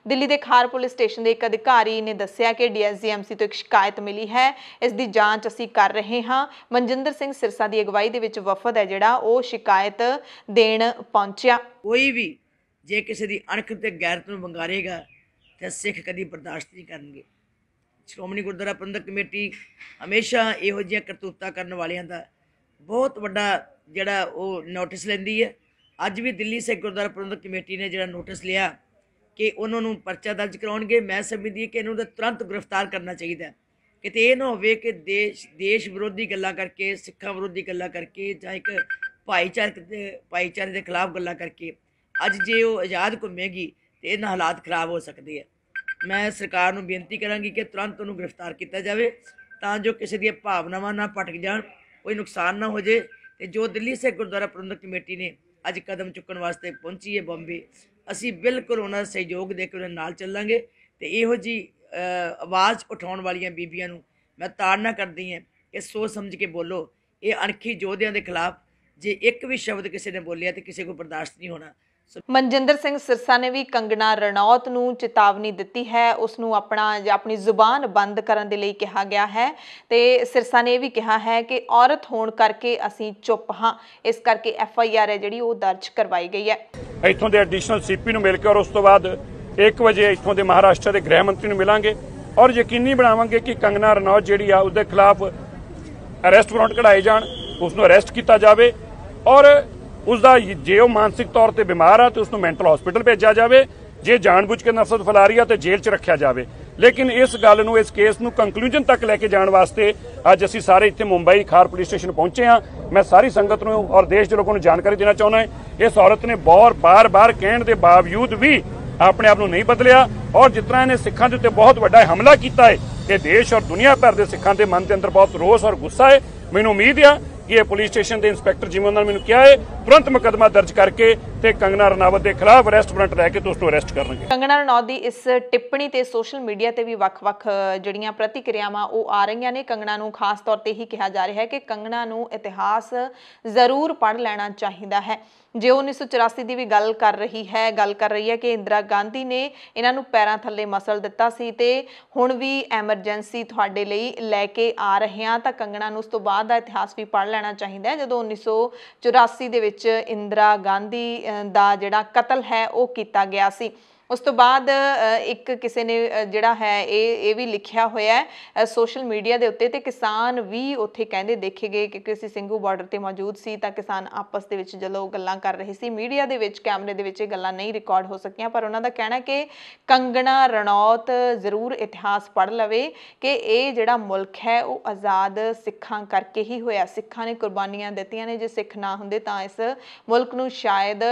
ਦਿੱਲੀ ਦੇ ਖਾਰ ਪੁਲਿਸ ਸਟੇਸ਼ਨ ਦੇ ਇੱਕ ਅਧਿਕਾਰੀ ਨੇ ਦੱਸਿਆ ਕਿ ਡੀਐਸਜੀਐਮਸੀ ਤੋਂ ਇੱਕ ਸ਼ਿਕਾਇਤ ਮਿਲੀ ਹੈ, ਇਸ ਦੀ ਜਾਂਚ ਅਸੀਂ ਕਰ ਰਹੇ ਹਾਂ। ਮਨਜਿੰਦਰ ਸਿੰਘ ਸਿਰਸਾ ਦੀ ਅਗਵਾਈ ਦੇ ਵਿੱਚ ਵਫਦ ਹੈ ਜਿਹੜਾ ਉਹ ਸ਼ਿਕਾਇਤ ਦੇਣ ਪਹੁੰਚਿਆ। ਕੋਈ ਵੀ ਜੇ ਕਿਸੇ ਦੀ ਅਣਖ ਤੇ ਗੈਰਤ ਨੂੰ ਵੰਗਾਰੇਗਾ ਤੇ ਸਿੱਖ ਕਦੀ ਬਰਦਾਸ਼ਤ ਨਹੀਂ ਕਰਨਗੇ। ਸ਼੍ਰੋਮਣੀ ਗੁਰਦੁਆਰਾ ਪ੍ਰਬੰਧਕ ਕਮੇਟੀ ਹਮੇਸ਼ਾ ਇਹੋ ਜਿਹੀਆਂ ਕਰਤੂਤਾਂ ਕਰਨ ਵਾਲਿਆਂ ਦਾ ਬਹੁਤ ਵੱਡਾ ਜਿਹੜਾ ਉਹ ਨੋਟਿਸ ਲੈਂਦੀ ਹੈ। ਅੱਜ ਵੀ ਦਿੱਲੀ ਸਿੱਖ ਗੁਰਦੁਆਰਾ ਪ੍ਰਬੰਧਕ ਕਮੇਟੀ ਨੇ ਜਿਹੜਾ ਨੋਟਿਸ ਲਿਆ ਕਿ ਉਹਨਾਂ ਨੂੰ ਪਰਚਾ ਦਰਜ ਕਰਾਉਣਗੇ। ਮੈਂ ਸਮਝਦੀ ਕਿ ਇਹਨੂੰ ਤਾਂ ਤੁਰੰਤ ਗ੍ਰਿਫਤਾਰ ਕਰਨਾ ਚਾਹੀਦਾ। ਕਿਤੇ ਇਹ ਨਾ ਹੋਵੇ ਕਿ ਦੇਸ਼ ਵਿਰੋਧੀ ਗੱਲਾਂ ਕਰਕੇ, ਸਿੱਖਾਂ ਵਿਰੋਧੀ ਗੱਲਾਂ ਕਰਕੇ ਜਾਂ ਇੱਕ ਭਾਈਚਾਰੇ ਦੇ ਖਿਲਾਫ ਗੱਲਾਂ ਕਰਕੇ ਅੱਜ ਜੇ ਉਹ ਆਜ਼ਾਦ ਘੁੰਮੇਗੀ ਤੇ ਇਹਨਾਂ ਹਾਲਾਤ ਖਰਾਬ ਹੋ ਸਕਦੇ ਆ। ਮੈਂ ਸਰਕਾਰ ਨੂੰ ਬੇਨਤੀ ਕਰਾਂਗੀ ਕਿ ਤੁਰੰਤ ਉਹਨੂੰ ਗ੍ਰਿਫਤਾਰ ਕੀਤਾ ਜਾਵੇ ਤਾਂ ਜੋ ਕਿਸੇ ਦੀਆਂ ਭਾਵਨਾਵਾਂ ਨਾ ਭਟਕ ਜਾਣ, ਕੋਈ ਨੁਕਸਾਨ ਨਾ ਹੋ ਜੇ। ਤੇ ਜੋ ਦਿੱਲੀ ਸਿੱਖ ਗੁਰਦੁਆਰਾ ਪ੍ਰਬੰਧਕ ਕਮੇਟੀ ਨੇ ਅੱਜ ਕਦਮ ਚੁੱਕਣ ਵਾਸਤੇ ਪਹੁੰਚੀ ਹੈ ਬੰਬੇ, ਅਸੀਂ ਬਿਲਕੁਲ ਉਹਨਾਂ ਦਾ ਸਹਿਯੋਗ ਦੇ ਕੇ ਉਹਨਾਂ ਨਾਲ ਚੱਲਾਂਗੇ। ਤੇ ਇਹੋ ਜਿਹੀ ਆਵਾਜ਼ ਉਠਾਉਣ ਵਾਲੀਆਂ ਬੀਬੀਆਂ ਨੂੰ ਮੈਂ ਤਾੜਨਾ ਕਰਦੀ ਹਾਂ ਕਿ ਸੋਚ ਸਮਝ ਕੇ ਬੋਲੋ। ਇਹ ਅਣਖੀ ਯੋਧਿਆਂ ਦੇ ਖਿਲਾਫ ਜੇ ਇੱਕ ਵੀ ਸ਼ਬਦ ਕਿਸੇ ਨੇ ਬੋਲਿਆ ਤੇ ਕਿਸੇ ਕੋਲ ਬਰਦਾਸ਼ਤ ਨਹੀਂ ਹੋਣਾ। ਮਨਜਿੰਦਰ ਸਿੰਘ ਸਿਰਸਾ ਨੇ ਵੀ ਕੰਗਣਾ ਰਣੌਤ ਨੂੰ ਚੇਤਾਵਨੀ ਦਿੱਤੀ ਹੈ, ਉਸ ਨੂੰ ਆਪਣੀ ਜ਼ੁਬਾਨ ਬੰਦ ਕਰਨ ਦੇ ਲਈ ਕਿਹਾ ਗਿਆ ਹੈ। ਤੇ ਸਿਰਸਾ ਨੇ ਇਹ ਵੀ ਕਿਹਾ ਹੈ ਕਿ ਔਰਤ ਹੋਣ ਕਰਕੇ ਅਸੀਂ ਚੁੱਪ ਹਾਂ, ਇਸ ਕਰਕੇ FIR ਹੈ ਜਿਹੜੀ ਉਹ ਦਰਜ ਕਰਵਾਈ ਗਈ ਹੈ। ਇੱਥੋਂ ਦੇ ਐਡੀਸ਼ਨਲ CP ਨੂੰ ਮਿਲ ਕੇ ਔਰ ਉਸ ਤੋਂ ਬਾਅਦ 1 ਵਜੇ ਇੱਥੋਂ ਦੇ ਮਹਾਰਾਸ਼ਟਰ ਦੇ ਗ੍ਰਹਿ ਮੰਤਰੀ ਨੂੰ ਮਿਲਾਂਗੇ ਔਰ ਯਕੀਨੀ ਬਣਾਵਾਂਗੇ ਕਿ ਕੰਗਣਾ ਰਣੌਤ ਜਿਹੜੀ ਆ ਉਹਦੇ ਖਿਲਾਫ ਅਰੈਸਟ ਵਾਰੰਟ ਕਢਾਏ ਜਾਣ, ਉਸ ਨੂੰ ਅਰੈਸਟ ਕੀਤਾ ਜਾਵੇ ਔਰ ਉਸਦਾ ਜੇ ਉਹ ਮਾਨਸਿਕ ਤੌਰ ਤੇ ਬਿਮਾਰ ਆ ਤੇ ਉਸ ਨੂੰ ਮੈਂਟਲ ਹਸਪੀਟਲ ਭੇਜਿਆ ਜਾਵੇ। ਜੇ ਜਾਣਬੁੱਝ ਕੇ ਨਫ਼ਰਤ ਫੈਲਾ ਰਹੀ ਆ ਤੇ ਜੇਲ੍ਹ 'ਚ ਰੱਖਿਆ ਜਾਵੇ। ਲੇਕਿਨ ਇਸ ਗੱਲ ਨੂੰ, ਇਸ ਕੇਸ ਨੂੰ ਕੰਕਲੂਜਨ ਤੱਕ ਲੈ ਕੇ ਜਾਣ ਵਾਸਤੇ ਅੱਜ ਅਸੀਂ ਸਾਰੇ ਇੱਥੇ ਮੁੰਬਈ ਖਾਰ ਪੁਲਿਸ ਸਟੇਸ਼ਨ ਪਹੁੰਚੇ ਹਾਂ। ਮੈਂ ਸਾਰੀ ਸੰਗਤ ਨੂੰ ਔਰ ਦੇਸ਼ ਦੇ ਲੋਕਾਂ ਨੂੰ ਜਾਣਕਾਰੀ ਦੇਣਾ ਚਾਹੁੰਦਾ ਹਾਂ, ਇਸ ਔਰਤ ਨੇ ਬਾਰ-ਬਾਰ ਕਹਿਣ ਦੇ ਬਾਵਜੂਦ ਵੀ ਆਪਣੇ ਆਪ ਨੂੰ ਨਹੀਂ ਬਦਲਿਆ ਔਰ ਜਿਸ ਤਰ੍ਹਾਂ ਇਹਨੇ ਸਿੱਖਾਂ ਦੇ ਉੱਤੇ ਬਹੁਤ ਵੱਡਾ ਹਮਲਾ ਕੀਤਾ ਹੈ, ਇਹ ਦੇਸ਼ ਔਰ ਦੁਨੀਆ ਭਰ ਦੇ ਸਿੱਖਾਂ ਦੇ ਮਨ ਦੇ ਅੰਦਰ ਬਹੁਤ ਰੋਸ ਔਰ ਗੁੱਸਾ ਹੈ। ਮੈਨੂੰ ਉਮੀਦ ਆ ਕਿ ਇਹ ਪੁਲਿਸ ਸਟੇਸ਼ਨ ਦੇ ਇੰਸਪੈਕਟਰ ਜਿਵੇਂ ਉਹਨਾਂ ਨੇ ਮੈਨੂੰ ਕਿਹਾ ਹੈ ਤੁਰੰਤ ਮੁਕੱਦਮਾ ਦਰਜ ਕਰਕੇ ਤੇ ਕੰਗਣਾ ਰਣਾਵਤ ਦੇ ਖਿਲਾਫ ਅਰੈਸਟ ਵਾਰੰਟ ਲੈ ਕੇ ਉਸ ਨੂੰ ਅਰੈਸਟ ਕਰਨਗੇ। ਕੰਗਣਾ ਰਣੌਤ ਦੀ ਇਸ ਟਿੱਪਣੀ ਤੇ ਸੋਸ਼ਲ ਮੀਡੀਆ ਤੇ ਵੀ ਵੱਖ-ਵੱਖ ਜਿਹੜੀਆਂ ਪ੍ਰਤੀਕਿਰਿਆਵਾਂ ਉਹ ਆ ਰਹੀਆਂ ਨੇ। ਕੰਗਣਾ ਨੂੰ ਖਾਸ ਤੌਰ ਤੇ ਹੀ ਕਿਹਾ ਜਾ ਰਿਹਾ ਹੈ ਕਿ ਕੰਗਣਾ ਨੂੰ ਇਤਿਹਾਸ ਜ਼ਰੂਰ ਪੜ੍ਹ ਲੈਣਾ ਚਾਹੀਦਾ ਹੈ। ਜੇ 1984 ਦੀ ਵੀ ਗੱਲ ਕਰ ਰਹੀ ਹੈ ਕਿ ਇੰਦਰਾ ਗਾਂਧੀ ਨੇ ਇਹਨਾਂ ਨੂੰ ਪੈਰਾਂ ਥੱਲੇ ਮਸਲ ਦਿੱਤਾ ਸੀ ਤੇ ਹੁਣ ਵੀ ਐਮਰਜੈਂਸੀ ਤੁਹਾਡੇ ਲਈ ਲੈ ਕੇ ਆ ਰਹੇ ਹਾਂ, ਤਾਂ ਕੰਗਣਾ ਨੂੰ ਉਸ ਤੋਂ ਬਾਅਦ ਦਾ ਇਤਿਹਾਸ ਵੀ ਪੜ੍ਹ ਲੈਣਾ ਚਾਹੀਦਾ ਹੈ। ਜਦੋਂ 1984 ਦੇ ਵਿੱਚ ਇੰਦਰਾ ਗਾਂਧੀ ਦਾ ਜਿਹੜਾ ਕਤਲ ਹੈ ਉਹ ਕੀਤਾ ਗਿਆ ਸੀ। उस तो बाद एक किसी ने जिहड़ा है ये भी लिखिया होया है सोशल मीडिया के उत्ते ते किसान भी उत्थे कहंदे देखे गए क्योंकि असीं ਸਿੰਘੂ बार्डर ते मौजूद सी तां किसान आपस दे विच जदों गल्लां कर रहे सी मीडिया दे विच कैमरे दे विच गल्लां नहीं रिकॉर्ड हो सकियां पर उन्हां दा कहना कि कंगना रनौत जरूर इतिहास पढ़ लवे कि ये जिहड़ा मुल्क है वो आज़ाद सिखां करके ही होया सिखां ने कुर्बानियां दित्तियां ने जे सिख ना हुंदे तां इस मुल्क नूं शायद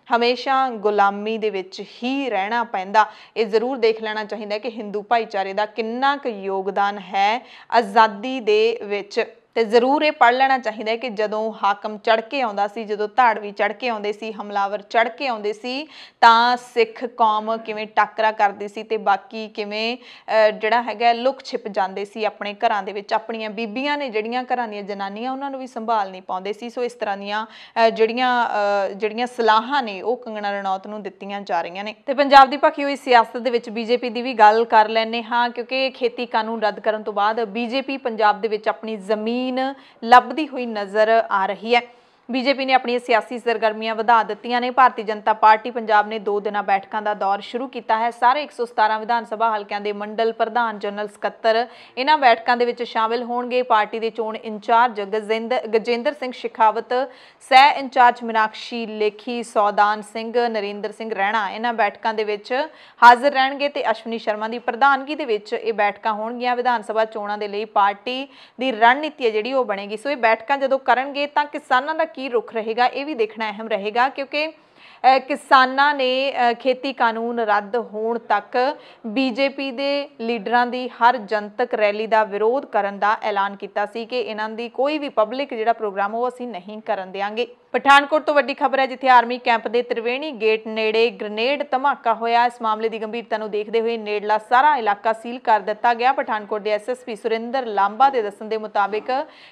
हमेशा गुलामी दे विच ही रहना पैंदा। ये जरूर देख लेना चाहिए कि हिंदू भाईचारे का किन्ना क योगदान है आज़ादी दे विच ते जरूर ये पढ़ लेना चाहिए कि जदों हाकम चढ़ के आउंदा सी जदों धाड़वी चढ़ के आउंदे सी हमलावर चढ़ के आउंदे सी तां सिख कौम किवें टाकरा करदी सी ते बाकी किवें जिहड़ा हैगा लुक छिप जांदे सी अपने घरां दे विच अपणियां बीबियां ने जिहड़ियां घरां दीयां जनानियां उन्हां नूं भी संभाल नहीं पाउंदे सी। सो इस तरह दीयां जिहड़ियां सलाहां ने वो कंगना रनौत नूं दित्तियां जा रहीआं ने। ते पंजाब दी भखी होई सियासत दे विच बीजेपी दी भी गल कर लैने हां क्योंकि खेती कानून रद्द करन तों बाद बीजेपी पंजाब दे विच अपनी जमीन लभदी हुई नज़र आ रही है। बीजेपी ने अपनी सियासी सरगर्मियां वधा दित्तियां ने। भारतीय जनता पार्टी पंजाब ने 2 दिना बैठकों का दौर शुरू किया है। सारे 117 विधान सभा हल्कों के मंडल प्रधान जनरल सकत्तर इन्हां बैठकों के विच शामिल होणगे। पार्टी के चोण इंचार्ज गजेंद्र सिंह शेखावत सह इंचार्ज मीनाक्षी लेखी सौदान सिंह नरेंद्र सिंह रैणा इन्हां बैठकों के विच हाजिर रहणगे ते अश्विनी शर्मा की प्रधानगी दे विच ये बैठकां होणगीਆਂ। विधान सभा चोणां दे लई पार्टी की रणनीति है जिहड़ी वो बनेगी। सो ये बैठकां जदों करनगे तां किसानां दा की रुख रहेगा ये भी देखना अहम रहेगा क्योंकि किसानां ने खेती कानून रद्द होण तक बीजेपी दे लीडरां दी हर जनतक रैली का विरोध करन दा ऐलान कीता सी कि इन्हां दी कोई भी पब्लिक जिहड़ा प्रोग्राम वो असीं नहीं करन देंगे। पठानकोट तो वड्डी खबर है जिथे आर्मी कैंप के त्रिवेणी गेट नेड़े ग्रेनेड धमाका होया। इस मामले की गंभीरता नूं देखते हुए नेड़ला सारा इलाका सील कर दिता गया। पठानकोट के SSP सुरिंदर लांबा के दस्सण के मुताबिक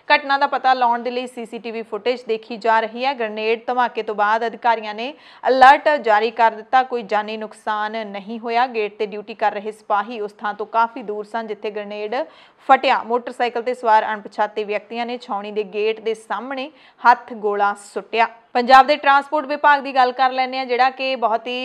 घटना का पता लाउण दे लई CCTV फुटेज देखी जा रही है। ग्रेनेड धमाके तो बाद अधिकारियों ने अलर्ट जारी कर दिता। कोई जानी नुकसान नहीं होया। गेट ते ड्यूटी कर रहे सिपाही उस थां तो काफ़ी दूर सन जिथे ग्रेनेड फटिया। मोटरसाइकिल ते सवार अणपछाते व्यक्तियों ने छावनी के गेट के सामने हथ गोला सुट्टिया। पंजाब के ट्रांसपोर्ट विभाग की गल कर लैंदे जिहड़ा कि बहुत ही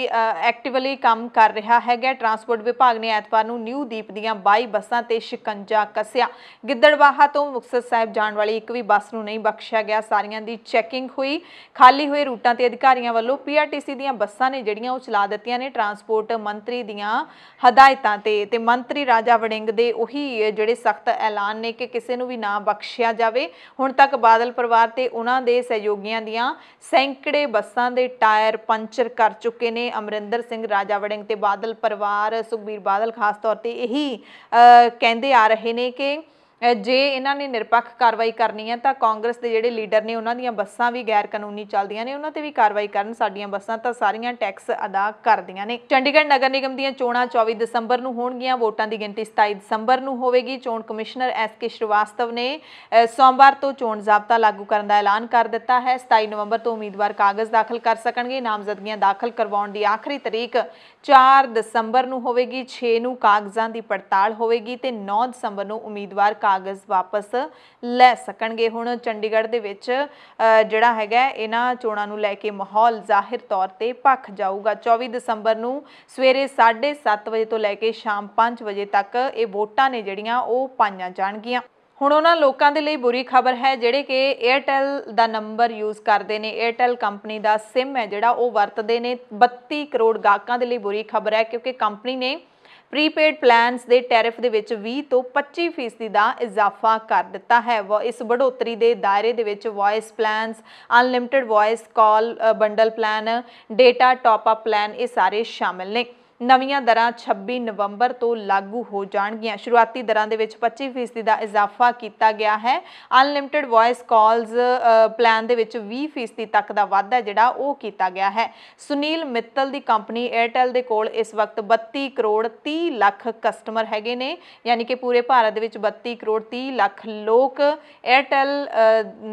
एक्टिवली काम कर रहा है। ट्रांसपोर्ट विभाग ने एतवार नूं न्यू दीप दीयां 22 बसां ते शिकंजा कसिया। गिद्दड़बाहा तो मुक्तसर साहिब जाण वाली एक भी बस नूं नहीं बख्शिया गया। सारियां दी चैकिंग हुई। खाली हुए रूटां ते अधिकारियों वालों PRTC दीयां बसां ने जिहड़ियां वो चला दित्तियां ने। ट्रांसपोर्ट मंत्री दीयां हदायतां ते मंत्री राजा वड़िंग दे उही जिहड़े सख्त ऐलान ने कि किसी नूं भी ना बख्शिया जावे। हुण तक बादल परिवार ते उन्हां दे सहयोगियां दीयां सैकड़े बसां दे टायर पंचर कर चुके ने। अमरिंदर सिंह राजा वड़िंग ते बादल परिवार सुखबीर बादल खास तौर पर यही कहते आ रहे हैं कि जे इन्हां ने निरपक्ष कार्रवाई करनी है तो कांग्रेस के जिहड़े लीडर ने उन्हां दीयां बसां भी गैर कानूनी चलदियां ने उन्हां ते भी कार्रवाई करन। साडीआं बसां तां सारियां टैक्स अदा करदियां ने। चंडीगढ़ नगर निगम दीयां चोणां 24 दसंबर नूं होणगीਆਂ। वोटां की गिणती 27 दसंबर नूं होवेगी। चोण कमिश्नर SK श्रीवास्तव ने सोमवार तो चोण जाब्ता लागू करन दा ऐलान कर दिता है। 27 नवंबर तो उम्मीदवार कागज़ दाखिल कर सकणगे। नामजदगियां दाखिल करवाउण दी आखिरी तरीक 4 दसंबर नूं होवेगी। 6 नूं कागज़ां दी पड़ताल होवेगी ते 9 दसंबर नूं उम्मीदवार कागज़ वापस लै सकणगे। हुण चंडीगढ़ दे विच जिहड़ा हैगा इन्हां चोणां नूं लैके माहौल जाहिर तौर ते भख जाऊगा। 24 दसंबर नूं सवेरे 7:30 बजे तो लैके शाम 5 बजे तक ये वोटां ने जिहड़ियां ओह पाईआं जाणगीਆਂ। हुण उन्हां लोकां दे लई बुरी खबर है जिहड़े कि एयरटैल दा नंबर यूज़ करते हैं। एयरटैल कंपनी का सिम है जिहड़ा ओह वरतदे ने। 32 करोड़ गाहकां दे लई बुरी खबर है क्योंकि कंपनी ने प्रीपेड प्लान्स के टैरिफ के 20 तो 25% का इजाफा कर दिता है। इस बढ़ोतरी के दायरे दे विच voice plans unlimited voice call bundle plan data top up plan ये सारे शामिल ने। नवीं दरां 26 नवंबर तो लागू हो जाणगीਆਂ। शुरुआती दरां दे विच 25% का इजाफा किया गया है। अनलिमिटेड वॉइस कॉल्स प्लान दे विच 20% तक का वाधा जिहड़ा ओह कीता गया है। सुनील मित्तल की कंपनी एयरटैल दे कोल इस वक्त 32 करोड़ 30 लाख कस्टमर हैगे ने। यानी कि पूरे भारत दे विच 32 करोड़ 30 लाख लोग एयरटैल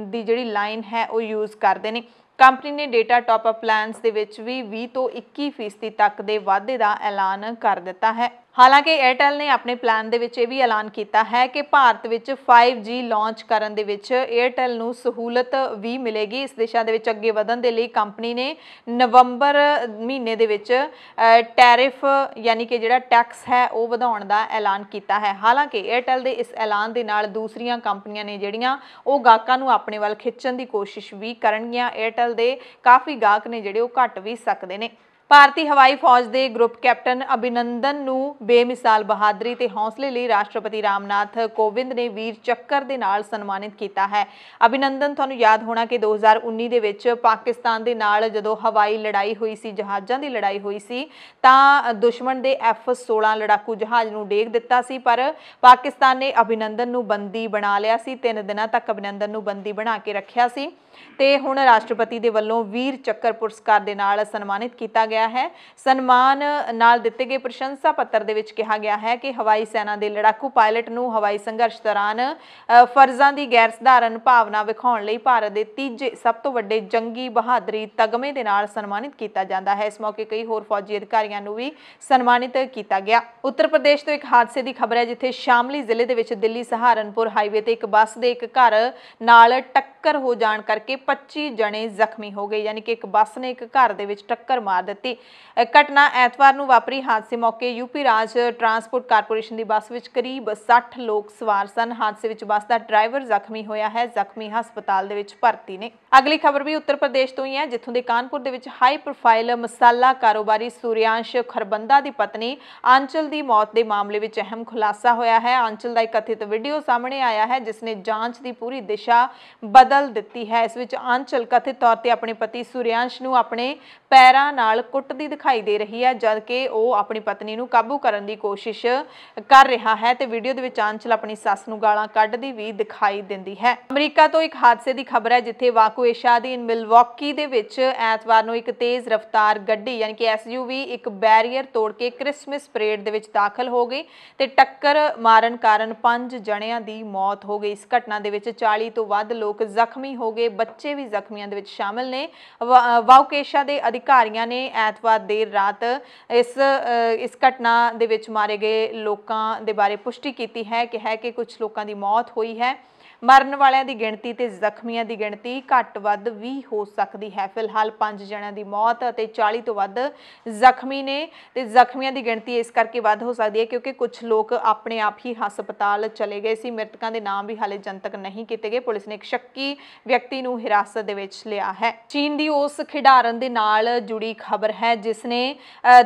दी जिहड़ी लाइन है वो यूज़ करते हैं। कंपनी ने डेटा टॉपअप प्लान्स दे विच भी 20 तो 21% तक के वाधे का ऐलान कर दिता है। ਹਾਲਾਂਕਿ ਏਅਰਟੈਲ ਨੇ ਆਪਣੇ ਪਲਾਨ ਦੇ ਵਿੱਚ ਇਹ ਵੀ ਐਲਾਨ ਕੀਤਾ ਹੈ ਕਿ ਭਾਰਤ ਵਿੱਚ 5G ਲਾਂਚ ਕਰਨ ਦੇ ਵਿੱਚ ਏਅਰਟੈਲ ਨੂੰ ਸਹੂਲਤ ਵੀ ਮਿਲੇਗੀ। ਇਸ ਦਿਸ਼ਾ ਦੇ ਵਿੱਚ ਅੱਗੇ ਵਧਣ ਦੇ ਲਈ ਕੰਪਨੀ ਨੇ ਨਵੰਬਰ ਮਹੀਨੇ ਦੇ ਵਿੱਚ ਟੈਰਿਫ ਯਾਨੀ ਕਿ ਜਿਹੜਾ ਟੈਕਸ ਹੈ ਉਹ ਵਧਾਉਣ ਦਾ ਐਲਾਨ ਕੀਤਾ ਹੈ। ਹਾਲਾਂਕਿ ਏਅਰਟੈਲ ਦੇ ਇਸ ਐਲਾਨ ਦੇ ਨਾਲ ਦੂਸਰੀਆਂ ਕੰਪਨੀਆਂ ਨੇ ਜਿਹੜੀਆਂ ਉਹ ਗਾਹਕਾਂ ਨੂੰ ਆਪਣੇ ਵੱਲ ਖਿੱਚਣ ਦੀ ਕੋਸ਼ਿਸ਼ ਵੀ ਕਰਨਗੀਆਂ। ਏਅਰਟੈਲ ਦੇ ਕਾਫੀ ਗਾਹਕ ਨੇ ਜਿਹੜੇ ਉਹ ਘਟ ਵੀ ਸਕਦੇ ਨੇ। ਭਾਰਤੀ ਹਵਾਈ ਫੌਜ ਦੇ ਗਰੁੱਪ ਕੈਪਟਨ ਅਭਿਨੰਦਨ ਨੂੰ ਬੇਮਿਸਾਲ ਬਹਾਦਰੀ ਤੇ ਹੌਸਲੇ ਲਈ ਰਾਸ਼ਟਰਪਤੀ ਰਾਮਨਾਥ ਕੋਵਿੰਦ ਨੇ ਵੀਰ ਚੱਕਰ ਦੇ ਨਾਲ ਸਨਮਾਨਿਤ ਕੀਤਾ ਹੈ। ਅਭਿਨੰਦਨ ਤੁਹਾਨੂੰ ਯਾਦ ਹੋਣਾ ਕਿ 2019 ਦੇ ਵਿੱਚ ਪਾਕਿਸਤਾਨ ਦੇ ਨਾਲ ਜਦੋਂ ਹਵਾਈ ਲੜਾਈ ਹੋਈ ਸੀ, ਜਹਾਜ਼ਾਂ ਦੀ ਲੜਾਈ ਹੋਈ ਸੀ, ਤਾਂ ਦੁਸ਼ਮਣ ਦੇ F-16 ਲੜਾਕੂ ਜਹਾਜ਼ ਨੂੰ ਡੇਗ ਦਿੱਤਾ ਸੀ, ਪਰ ਪਾਕਿਸਤਾਨ ਨੇ ਅਭਿਨੰਦਨ ਨੂੰ ਬੰਦੀ ਬਣਾ ਲਿਆ ਸੀ। 3 ਦਿਨਾਂ ਤੱਕ ਅਭਿਨੰਦਨ ਨੂੰ ਬੰਦੀ ਬਣਾ ਕੇ ਰੱਖਿਆ ਸੀ ਤੇ ਹੁਣ ਰਾਸ਼ਟਰਪਤੀ ਦੇ ਵੱਲੋਂ ਵੀਰ ਚੱਕਰ ਪੁਰਸਕਾਰ ਦੇ ਨਾਲ ਸਨਮਾਨਿਤ ਕੀਤਾ ਗਿਆ ਹੈ। ਸਨਮਾਨ ਨਾਲ ਦਿੱਤੇ ਗਏ ਪ੍ਰਸ਼ੰਸਾ ਪੱਤਰ ਦੇ ਵਿੱਚ ਕਿਹਾ ਗਿਆ ਹੈ ਕਿ ਹਵਾਈ ਸੈਨਾ ਦੇ ਲੜਾਕੂ ਪਾਇਲਟ ਨੂੰ ਹਵਾਈ ਸੰਘਰਸ਼ ਦੌਰਾਨ ਫਰਜ਼ਾਂ ਦੀ ਗੈਰ ਸਧਾਰਨ ਭਾਵਨਾ ਵਿਖਾਉਣ ਲਈ ਭਾਰਤ ਦੇ ਤੀਜੇ ਸਭ ਤੋਂ ਵੱਡੇ ਜੰਗੀ ਬਹਾਦਰੀ ਤਗਮੇ ਦੇ ਨਾਲ ਸਨਮਾਨਿਤ ਕੀਤਾ ਜਾਂਦਾ ਹੈ। ਇਸ ਮੌਕੇ ਕਈ ਹੋਰ ਫੌਜੀ ਅਧਿਕਾਰੀਆਂ ਨੂੰ ਵੀ ਸਨਮਾਨਿਤ ਕੀਤਾ ਗਿਆ। ਉੱਤਰ ਪ੍ਰਦੇਸ਼ ਤੋਂ ਇੱਕ ਹਾਦਸੇ ਦੀ ਖਬਰ ਹੈ, ਜਿੱਥੇ ਸ਼ਾਮਲੀ ਜ਼ਿਲ੍ਹੇ ਦੇ ਵਿੱਚ ਦਿੱਲੀ ਸਹਾਰਨਪੁਰ ਹਾਈਵੇ ਤੇ ਇੱਕ ਬੱਸ ਦੇ ਇੱਕ ਘਰ ਨਾਲ ਟੱਕਰ ਹੋ ਜਾਣ ਕਰਕੇ 25 ਜਣੇ ਜ਼ਖਮੀ ਹੋ ਗਏ। ਯਾਨੀ ਕਿ ਇੱਕ ਬੱਸ ਨੇ ਇੱਕ ਘਰ ਦੇ ਵਿੱਚ ਟੱਕਰ ਮਾਰ ਦਿੱਤੀ। ਘਟਨਾ ਐਤਵਾਰ ਨੂੰ ਵਾਪਰੀ। ਹਾਦਸੇ ਮੌਕੇ ਯੂਪੀ ਰਾਜ ਟਰਾਂਸਪੋਰਟ ਕਾਰਪੋਰੇਸ਼ਨ ਦੀ ਬੱਸ ਵਿੱਚ ਕਰੀਬ 60 ਲੋਕ ਸਵਾਰ ਸਨ। ਹਾਦਸੇ ਵਿੱਚ ਬੱਸ ਦਾ ਡਰਾਈਵਰ ਜ਼ਖਮੀ ਹੋਇਆ ਹੈ। ਜ਼ਖਮੀ ਹਸਪਤਾਲ ਦੇ ਵਿੱਚ ਭਰਤੀ ਨੇ। ਅਗਲੀ ਖਬਰ ਵੀ ਉੱਤਰ ਪ੍ਰਦੇਸ਼ ਤੋਂ ਹੀ ਹੈ, ਜਿੱਥੋਂ ਦੇ ਕਾਨਪੁਰ ਦੇ ਵਿੱਚ ਹਾਈ ਪ੍ਰੋਫਾਈਲ ਮਸਾਲਾ ਕਾਰੋਬਾਰੀ ਸੂਰਿਆਂਸ਼ ਖਰਬੰਦਾ ਦੀ ਪਤਨੀ ਆਂਚਲ ਦੀ ਮੌਤ ਦੇ ਮਾਮਲੇ ਵਿੱਚ ਅਹਿਮ ਖੁਲਾਸਾ ਹੋਇਆ ਹੈ। ਆਂਚਲ ਦਾ ਇੱਕ ਕਥਿਤ ਵੀਡੀਓ ਸਾਹਮਣੇ ਆਇਆ ਹੈ, ਜਿਸ ਨੇ ਜਾਂਚ ਦੀ ਪੂਰੀ ਦਿਸ਼ਾ ਬਦਲ ਦਿੱਤੀ ਹੈ। ਇਸ ਵਿੱਚ ਆਂਚਲ ਕਥਿਤ ਤੌਰ ਤੇ ਆਪਣੇ ਪਤੀ ਸੂਰਿਆਂਸ਼ ਨੂੰ ਆਪਣੇ ਪੈਰਾਂ ਨਾਲ ਕੁੱਟਦੀ ਦਿਖਾਈ ਦੇ ਰਹੀ ਹੈ, ਜਦਕਿ ਉਹ ਆਪਣੀ ਪਤਨੀ ਨੂੰ ਕਾਬੂ ਕਰਨ ਦੀ ਕੋਸ਼ਿਸ਼ ਕਰ ਰਿਹਾ ਹੈ ਤੇ ਵੀਡੀਓ ਦੇ ਵਿੱਚ ਆਂਚਲ ਆਪਣੀ ਸੱਸ ਨੂੰ ਗਾਲਾਂ ਕੱਢਦੀ ਵੀ ਦਿਖਾਈ ਦਿੰਦੀ ਹੈ। ਅਮਰੀਕਾ ਤੋਂ ਇੱਕ ਹਾਦਸੇ ਦੀ ਖਬਰ ਹੈ, ਜਿੱਥੇ ਵਾਕੂਏਸ਼ਾ ਦੀ ਮਿਲਵਾਕੀ ਦੇ ਵਿੱਚ ਐਤਵਾਰ ਨੂੰ ਇੱਕ ਤੇਜ਼ ਰਫ਼ਤਾਰ ਗੱਡੀ ਯਾਨੀ ਕਿ SUV ਇੱਕ ਬੈਰੀਅਰ ਤੋੜ ਕੇ ਕ੍ਰਿਸਮਸ ਪਰੇਡ ਦੇ ਵਿੱਚ ਦਾਖਲ ਹੋ ਗਈ ਤੇ ਟੱਕਰ ਮਾਰਨ ਕਾਰਨ 5 ਜਣਿਆਂ ਦੀ ਮੌਤ ਹੋ ਗਈ। ਇਸ ਘਟਨਾ ਦੇ ਵਿੱਚ 40 ਤੋਂ ਵੱਧ ਲੋਕ ਜ਼ਖਮੀ ਹੋ ਗਏ। ਬੱਚੇ ਵੀ ਜ਼ਖਮੀਆਂ ਦੇ ਵਿੱਚ ਸ਼ਾਮਲ ਨੇ। ਵਾਕੂਏਸ਼ਾ ਦੇ ਅਧਿਕਾਰੀਆਂ ਨੇ ਐਤਵਾਰ ਦੇਰ ਰਾਤ ਇਸ ਘਟਨਾ ਦੇ ਵਿੱਚ ਮਾਰੇ ਗਏ ਲੋਕਾਂ ਦੇ ਬਾਰੇ ਪੁਸ਼ਟੀ ਕੀਤੀ ਹੈ ਕਿ ਕੁਝ ਲੋਕਾਂ ਦੀ ਮੌਤ ਹੋਈ ਹੈ। ਮਰਨ ਵਾਲਿਆਂ ਦੀ ਗਿਣਤੀ ਤੇ ਜ਼ਖਮੀਆਂ ਦੀ ਗਿਣਤੀ ਘੱਟ ਵੱਧ ਵੀ ਹੋ ਸਕਦੀ ਹੈ। ਫਿਲਹਾਲ 5 ਜਣਿਆਂ ਦੀ ਮੌਤ ਅਤੇ 40 ਤੋਂ ਵੱਧ ਜ਼ਖਮੀ ਨੇ ਤੇ ਜ਼ਖਮੀਆਂ ਦੀ ਗਿਣਤੀ ਇਸ ਕਰਕੇ ਵੱਧ ਹੋ ਸਕਦੀ ਹੈ ਕਿਉਂਕਿ ਕੁਝ ਲੋਕ ਆਪਣੇ ਆਪ ਹੀ ਹਸਪਤਾਲ ਚਲੇ ਗਏ ਸੀ। ਮ੍ਰਿਤਕਾਂ ਦੇ ਨਾਮ ਵੀ ਹਾਲੇ ਜਨਤਕ ਨਹੀਂ ਕੀਤੇ ਗਏ। ਪੁਲਿਸ ਨੇ ਇੱਕ ਸ਼ੱਕੀ ਵਿਅਕਤੀ ਨੂੰ ਹਿਰਾਸਤ ਦੇ ਵਿੱਚ ਲਿਆ ਹੈ। ਚੀਨ ਦੀ ਉਸ ਖਿਡਾਰਨ ਦੇ ਨਾਲ ਜੁੜੀ ਖਬਰ ਹੈ, ਜਿਸ ਨੇ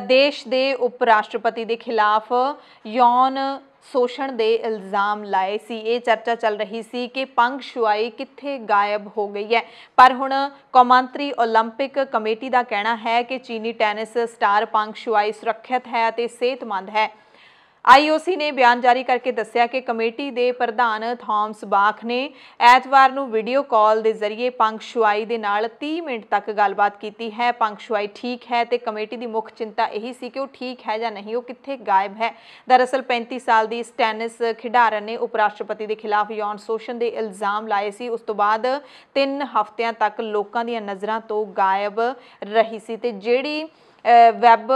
ਦੇਸ਼ ਦੇ ਉਪ ਰਾਸ਼ਟਰਪਤੀ ਦੇ ਖਿਲਾਫ ਯੌਨ शोषण के इल्जाम लाए सी। ये चर्चा चल रही सी कि पंग शुआई कित्थे गायब हो गई है, पर हुण कौमांतरी ओलंपिक कमेटी का कहना है कि चीनी टेनिस स्टार पंग शुआई सुरक्षित है ते सेहतमंद है। IOC ने बयान जारी करके दस्सिया कि कमेटी के प्रधान थॉमस बाख ने ऐतवार नूं वीडियो कॉल के जरिए पंग शुआई दे नाल 30 मिनट तक गलबात की है। पंग शुआई ठीक है तो कमेटी की मुख्य चिंता यही सी कि वो ठीक है या नहीं, वो कित्थे गायब है। दरअसल 35 साल की इस टेनिस खिडारन ने उप राष्ट्रपति के खिलाफ यौन शोषण के इल्जाम लाए सी। उस तो बाद 3 हफ्तियां तक लोगों दी नज़रां तो गायब रही सी ते जिहड़ी वैब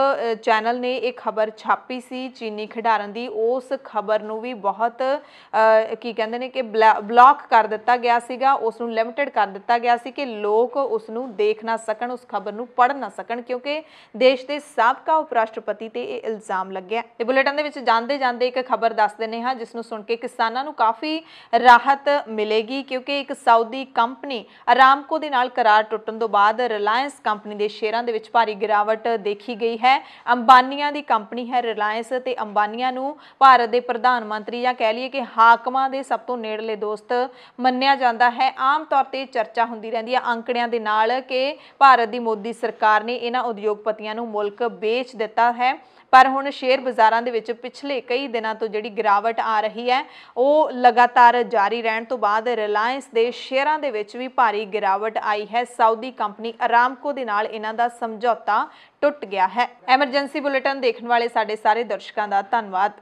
चैनल ने एक खबर छापी सी चीनी खिडारन की, उस खबर नूं भी बहुत की कहते हैं कि ब्लॉक कर दिता गया सीगा, उसनूं लिमिटेड कर दिता गया सी कि लोग उसनूं देख ना सकन, उस खबर नूं पढ़ ना सकन, क्योंकि देश के साबका उप राष्ट्रपति ते ये इल्जाम लग्या। ते बुलेटिन दे विच जांदे जांदे एक खबर दस दिंदे हां जिसनूं सुन के किसानां नूं काफ़ी राहत मिलेगी, क्योंकि एक साउदी कंपनी अरामको दे नाल करार टुटण तों बाद रिलायंस कंपनी के शेयरां दे विच भारी गिरावट देखी गई है। अंबानिया की कंपनी है रिलायंस ते अंबानिया नूं भारत के प्रधानमंत्री या कह लीए कि हाकमां दे सब तो नेड़ले दोस्त मन्निया जाता है। आम तौर पर चर्चा होंदी रहिंदी है अंकड़ियां दे नाल कि भारत की मोदी सरकार ने इन्हां उद्योगपतियां नूं मुल्क बेच दिता है, पर हुण शेयर बाज़ारां दे विच पिछले कई दिनों तो जिहड़ी गिरावट आ रही है वो लगातार जारी रहण तो बाद रिलायंस दे शेयरां दे विच भी भारी गिरावट आई है। साउदी कंपनी अरामको दे नाल इन्हां दा समझौता टुट गया है। एमरजेंसी बुलेटिन देखने वाले साडे सारे दर्शकों का धन्यवाद।